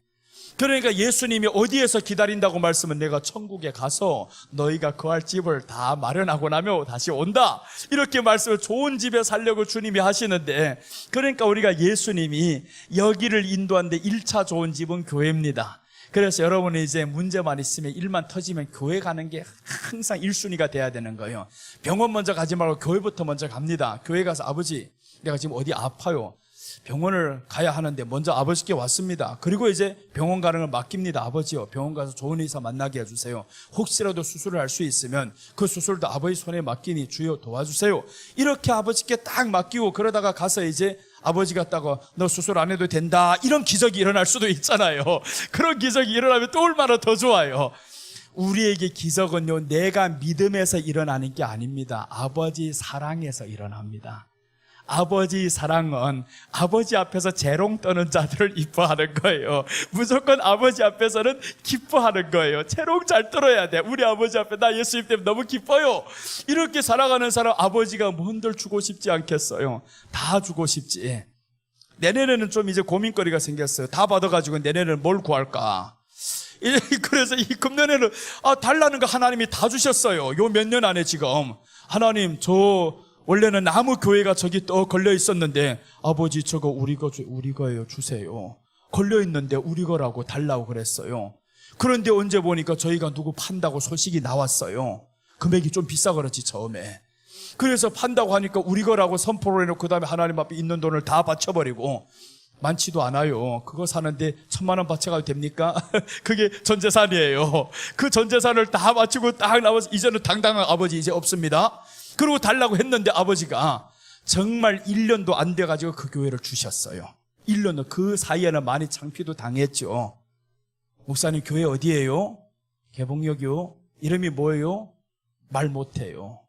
그러니까 예수님이 어디에서 기다린다고 말씀은, 내가 천국에 가서 너희가 거할 집을 다 마련하고 나면 다시 온다, 이렇게 말씀을, 좋은 집에 살려고 주님이 하시는데, 그러니까 우리가 예수님이 여기를 인도하는데 1차 좋은 집은 교회입니다. 그래서 여러분이 이제 문제만 있으면, 일만 터지면 교회 가는 게 항상 1순위가 돼야 되는 거예요. 병원 먼저 가지 말고 교회부터 먼저 갑니다. 교회 가서 아버지, 내가 지금 어디 아파요. 병원을 가야 하는데 먼저 아버지께 왔습니다. 그리고 이제 병원 가는 걸 맡깁니다. 아버지요, 병원 가서 좋은 의사 만나게 해주세요. 혹시라도 수술을 할 수 있으면 그 수술도 아버지 손에 맡기니 주여 도와주세요. 이렇게 아버지께 딱 맡기고, 그러다가 가서 이제 아버지 같다고 너 수술 안 해도 된다, 이런 기적이 일어날 수도 있잖아요. 그런 기적이 일어나면 또 얼마나 더 좋아요. 우리에게 기적은요, 내가 믿음에서 일어나는 게 아닙니다. 아버지 사랑에서 일어납니다. 아버지 사랑은 아버지 앞에서 재롱 떠는 자들을 이뻐하는 거예요. 무조건 아버지 앞에서는 기뻐하는 거예요. 재롱 잘 떨어야 돼. 우리 아버지 앞에 나 예수님 때문에 너무 기뻐요. 이렇게 살아가는 사람, 아버지가 뭔들 주고 싶지 않겠어요? 다 주고 싶지. 내년에는 좀 이제 고민거리가 생겼어요. 다 받아가지고 내년에는 뭘 구할까? 그래서 이 금년에는 달라는 거 하나님이 다 주셨어요. 요 몇 년 안에 지금 하나님 저 원래는 나무 교회가 저기 또 걸려 있었는데 아버지 저거 우리 거예요 주세요. 걸려 있는데 우리 거라고 달라고 그랬어요. 그런데 언제 보니까 저희가 누구 판다고 소식이 나왔어요. 금액이 좀 비싸 그렇지 처음에. 그래서 판다고 하니까 우리 거라고 선포를 해놓고 그 다음에 하나님 앞에 있는 돈을 다 바쳐버리고, 많지도 않아요. 그거 사는데 1,000만 원 바쳐가도 됩니까? 그게 전 재산이에요. 그 전 재산을 다 바치고 딱 나와서 이제는 당당한 아버지 이제 없습니다. 그리고 달라고 했는데 아버지가 정말 1년도 안 돼가지고 그 교회를 주셨어요. 1년도. 그 사이에는 많이 창피도 당했죠. 목사님 교회 어디예요? 개봉역이요. 이름이 뭐예요? 말 못해요.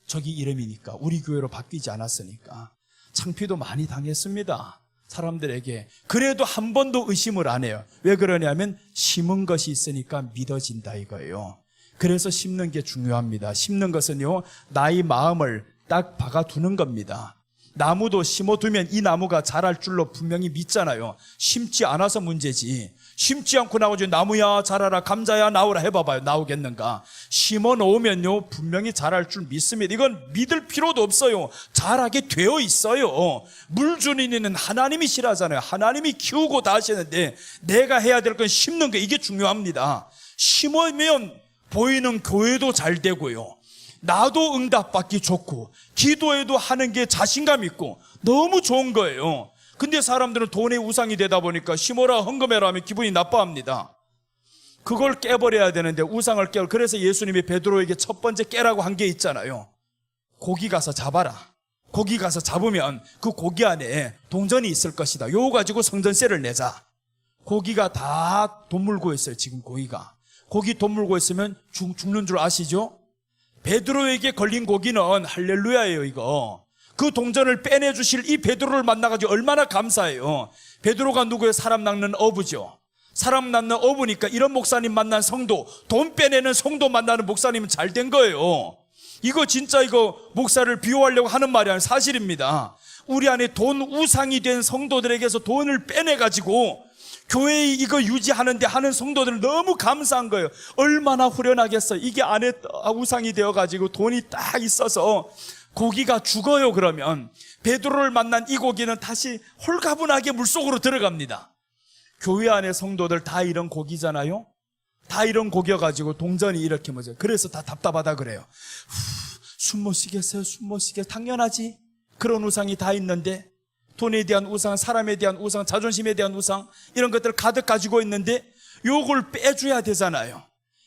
저기 이름이니까. 우리 교회로 바뀌지 않았으니까. 창피도 많이 당했습니다. 사람들에게. 그래도 한 번도 의심을 안 해요. 왜 그러냐면 심은 것이 있으니까 믿어진다 이거예요. 그래서 심는 게 중요합니다. 심는 것은요, 나의 마음을 딱 박아두는 겁니다. 나무도 심어두면 이 나무가 자랄 줄로 분명히 믿잖아요. 심지 않아서 문제지. 심지 않고 나오죠. 나무야 자라라, 감자야 나오라 해봐봐요. 나오겠는가? 심어 놓으면요 분명히 자랄 줄 믿습니다. 이건 믿을 필요도 없어요. 자라게 되어 있어요. 물 주는 이는 하나님이시라잖아요. 하나님이 키우고 다 하시는데 내가 해야 될 건 심는 거, 이게 중요합니다. 심으면 보이는 교회도 잘 되고요, 나도 응답받기 좋고 기도해도 하는 게 자신감 있고 너무 좋은 거예요. 근데 사람들은 돈의 우상이 되다 보니까 심어라 헌금해라 하면 기분이 나빠합니다. 그걸 깨버려야 되는데 우상을 깨버. 그래서 예수님이 베드로에게 첫 번째 깨라고 한 게 있잖아요. 고기 가서 잡아라. 고기 가서 잡으면 그 고기 안에 동전이 있을 것이다. 요거 가지고 성전세를 내자. 고기가 다 돈 물고 있어요. 지금 고기가. 고기 돈 물고 있으면 죽는 줄 아시죠? 베드로에게 걸린 고기는 할렐루야예요. 이거 그 동전을 빼내주실 이 베드로를 만나가지고 얼마나 감사해요. 베드로가 누구예요? 사람 낚는 어부죠. 사람 낚는 어부니까 이런 목사님 만난 성도, 돈 빼내는 성도 만나는 목사님은 잘 된 거예요. 이거 진짜 이거 목사를 비호하려고 하는 말이 아니라 사실입니다. 우리 안에 돈 우상이 된 성도들에게서 돈을 빼내가지고 교회에 이거 유지하는데 하는 성도들은 너무 감사한 거예요. 얼마나 후련하겠어요. 이게 안에 우상이 되어가지고 돈이 딱 있어서 고기가 죽어요. 그러면 베드로를 만난 이 고기는 다시 홀가분하게 물속으로 들어갑니다. 교회 안에 성도들 다 이런 고기잖아요. 다 이런 고기여가지고 동전이 이렇게 뭐죠. 그래서 다 답답하다 그래요. 숨 못 쉬겠어요. 숨 못 쉬겠어요. 당연하지. 그런 우상이 다 있는데, 돈에 대한 우상, 사람에 대한 우상, 자존심에 대한 우상, 이런 것들을 가득 가지고 있는데 요걸 빼줘야 되잖아요.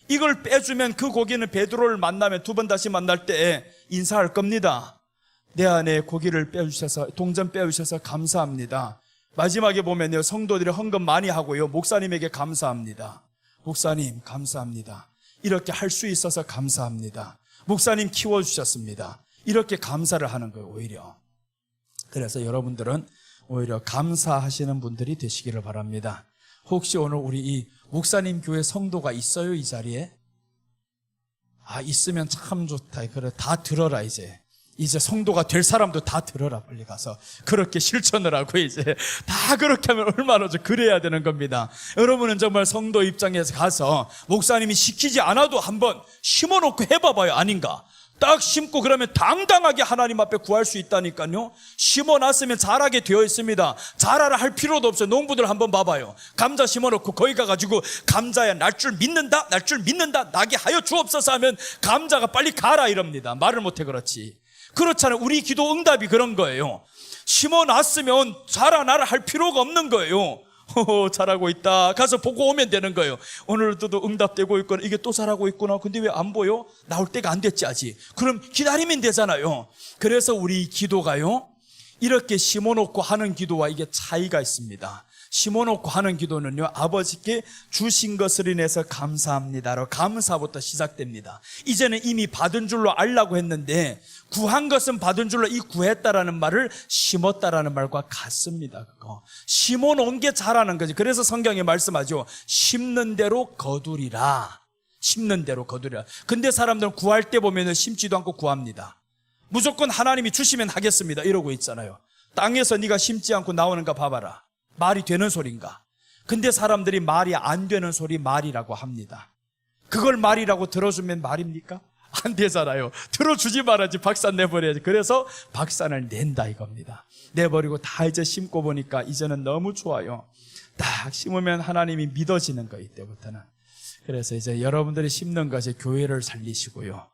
이걸 빼주면 그 고기는 베드로를 만나면 두 번 다시 만날 때 인사할 겁니다. 내 안에 고기를 빼주셔서, 동전 빼주셔서 감사합니다. 마지막에 보면요, 성도들이 헌금 많이 하고요, 목사님에게 감사합니다. 목사님 감사합니다. 이렇게 할 수 있어서 감사합니다. 목사님 키워주셨습니다. 이렇게 감사를 하는 거예요. 오히려. 그래서 여러분들은 오히려 감사하시는 분들이 되시기를 바랍니다. 혹시 오늘 우리 이 목사님 교회 성도가 있어요? 이 자리에? 있으면 참 좋다. 그래, 다 들어라. 이제 성도가 될 사람도 다 들어라. 빨리 가서 그렇게 실천을 하고 이제 다 그렇게 하면 얼마나 그래야 되는 겁니다. 여러분은 정말 성도 입장에서 가서 목사님이 시키지 않아도 한번 심어놓고 해봐봐요. 아닌가? 딱 심고 그러면 당당하게 하나님 앞에 구할 수 있다니까요. 심어놨으면 자라게 되어 있습니다. 자라라 할 필요도 없어요. 농부들 한번 봐봐요. 감자 심어놓고 거기 가가지고 감자야 날 줄 믿는다, 날 줄 믿는다, 나게 하여 주옵소서 하면 감자가 빨리 가라 이럽니다. 말을 못해 그렇지. 그렇잖아요. 우리 기도 응답이 그런 거예요. 심어놨으면 자라나라 할 필요가 없는 거예요. 잘하고 있다. 가서 보고 오면 되는 거예요. 오늘도 응답되고 있구나. 이게 또 잘하고 있구나. 근데 왜 안 보여? 나올 때가 안 됐지 아직. 그럼 기다리면 되잖아요. 그래서 우리 기도가요, 이렇게 심어놓고 하는 기도와 이게 차이가 있습니다. 심어놓고 하는 기도는요, 아버지께 주신 것을 인해서 감사합니다로 감사부터 시작됩니다. 이제는 이미 받은 줄로 알라고 했는데, 구한 것은 받은 줄로 이 구했다라는 말을 심었다라는 말과 같습니다. 그거 심어놓은 게 자라는 거지. 그래서 성경에 말씀하죠. 심는 대로 거두리라. 심는 대로 거두리라. 근데 사람들은 구할 때 보면 심지도 않고 구합니다. 무조건 하나님이 주시면 하겠습니다 이러고 있잖아요. 땅에서 네가 심지 않고 나오는가 봐봐라. 말이 되는 소린가? 근데 사람들이 말이 안 되는 소리 말이라고 합니다. 그걸 말이라고 들어주면 말입니까? 안 되잖아요. 들어주지 말아야지. 박산 내버려야지. 그래서 박산을 낸다 이겁니다. 내버리고 다 이제 심고 보니까 이제는 너무 좋아요. 딱 심으면 하나님이 믿어지는 거 이때부터는. 그래서 이제 여러분들이 심는 것이 교회를 살리시고요.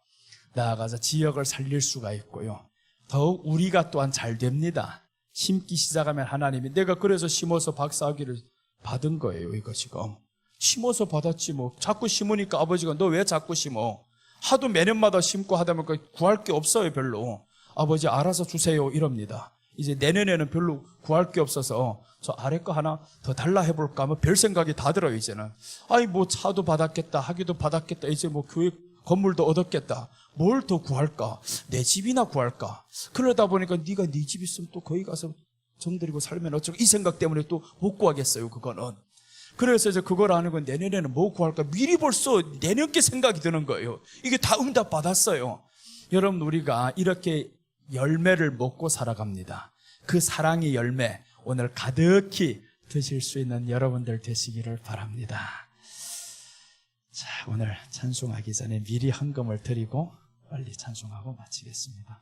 나아가서 지역을 살릴 수가 있고요. 더욱 우리가 또한 잘 됩니다. 심기 시작하면 하나님이 내가 그래서 심어서 박사학위를 받은 거예요. 이거 지금 심어서 받았지 뭐. 자꾸 심으니까 아버지가 너 왜 자꾸 심어? 하도 매년마다 심고 하다 보니까 구할 게 없어요. 별로. 아버지 알아서 주세요 이럽니다. 이제 내년에는 별로 구할 게 없어서 저 아래 거 하나 더 달라 해볼까 하면 별 생각이 다 들어요. 이제는 아이 뭐 차도 받았겠다, 학위도 받았겠다, 이제 뭐 교육 건물도 얻었겠다, 뭘 더 구할까? 내 집이나 구할까? 그러다 보니까 네가 네 집 있으면 또 거기 가서 정들이고 살면 어쩌고 이 생각 때문에 또 못 구하겠어요. 그거는. 그래서 이제 그걸 안 하고 내년에는 뭐 구할까? 미리 벌써 내년께 생각이 드는 거예요. 이게 다 응답 받았어요. 여러분, 우리가 이렇게 열매를 먹고 살아갑니다. 그 사랑의 열매 오늘 가득히 드실 수 있는 여러분들 되시기를 바랍니다. 자, 오늘 찬송하기 전에 미리 헌금을 드리고 빨리 찬송하고 마치겠습니다.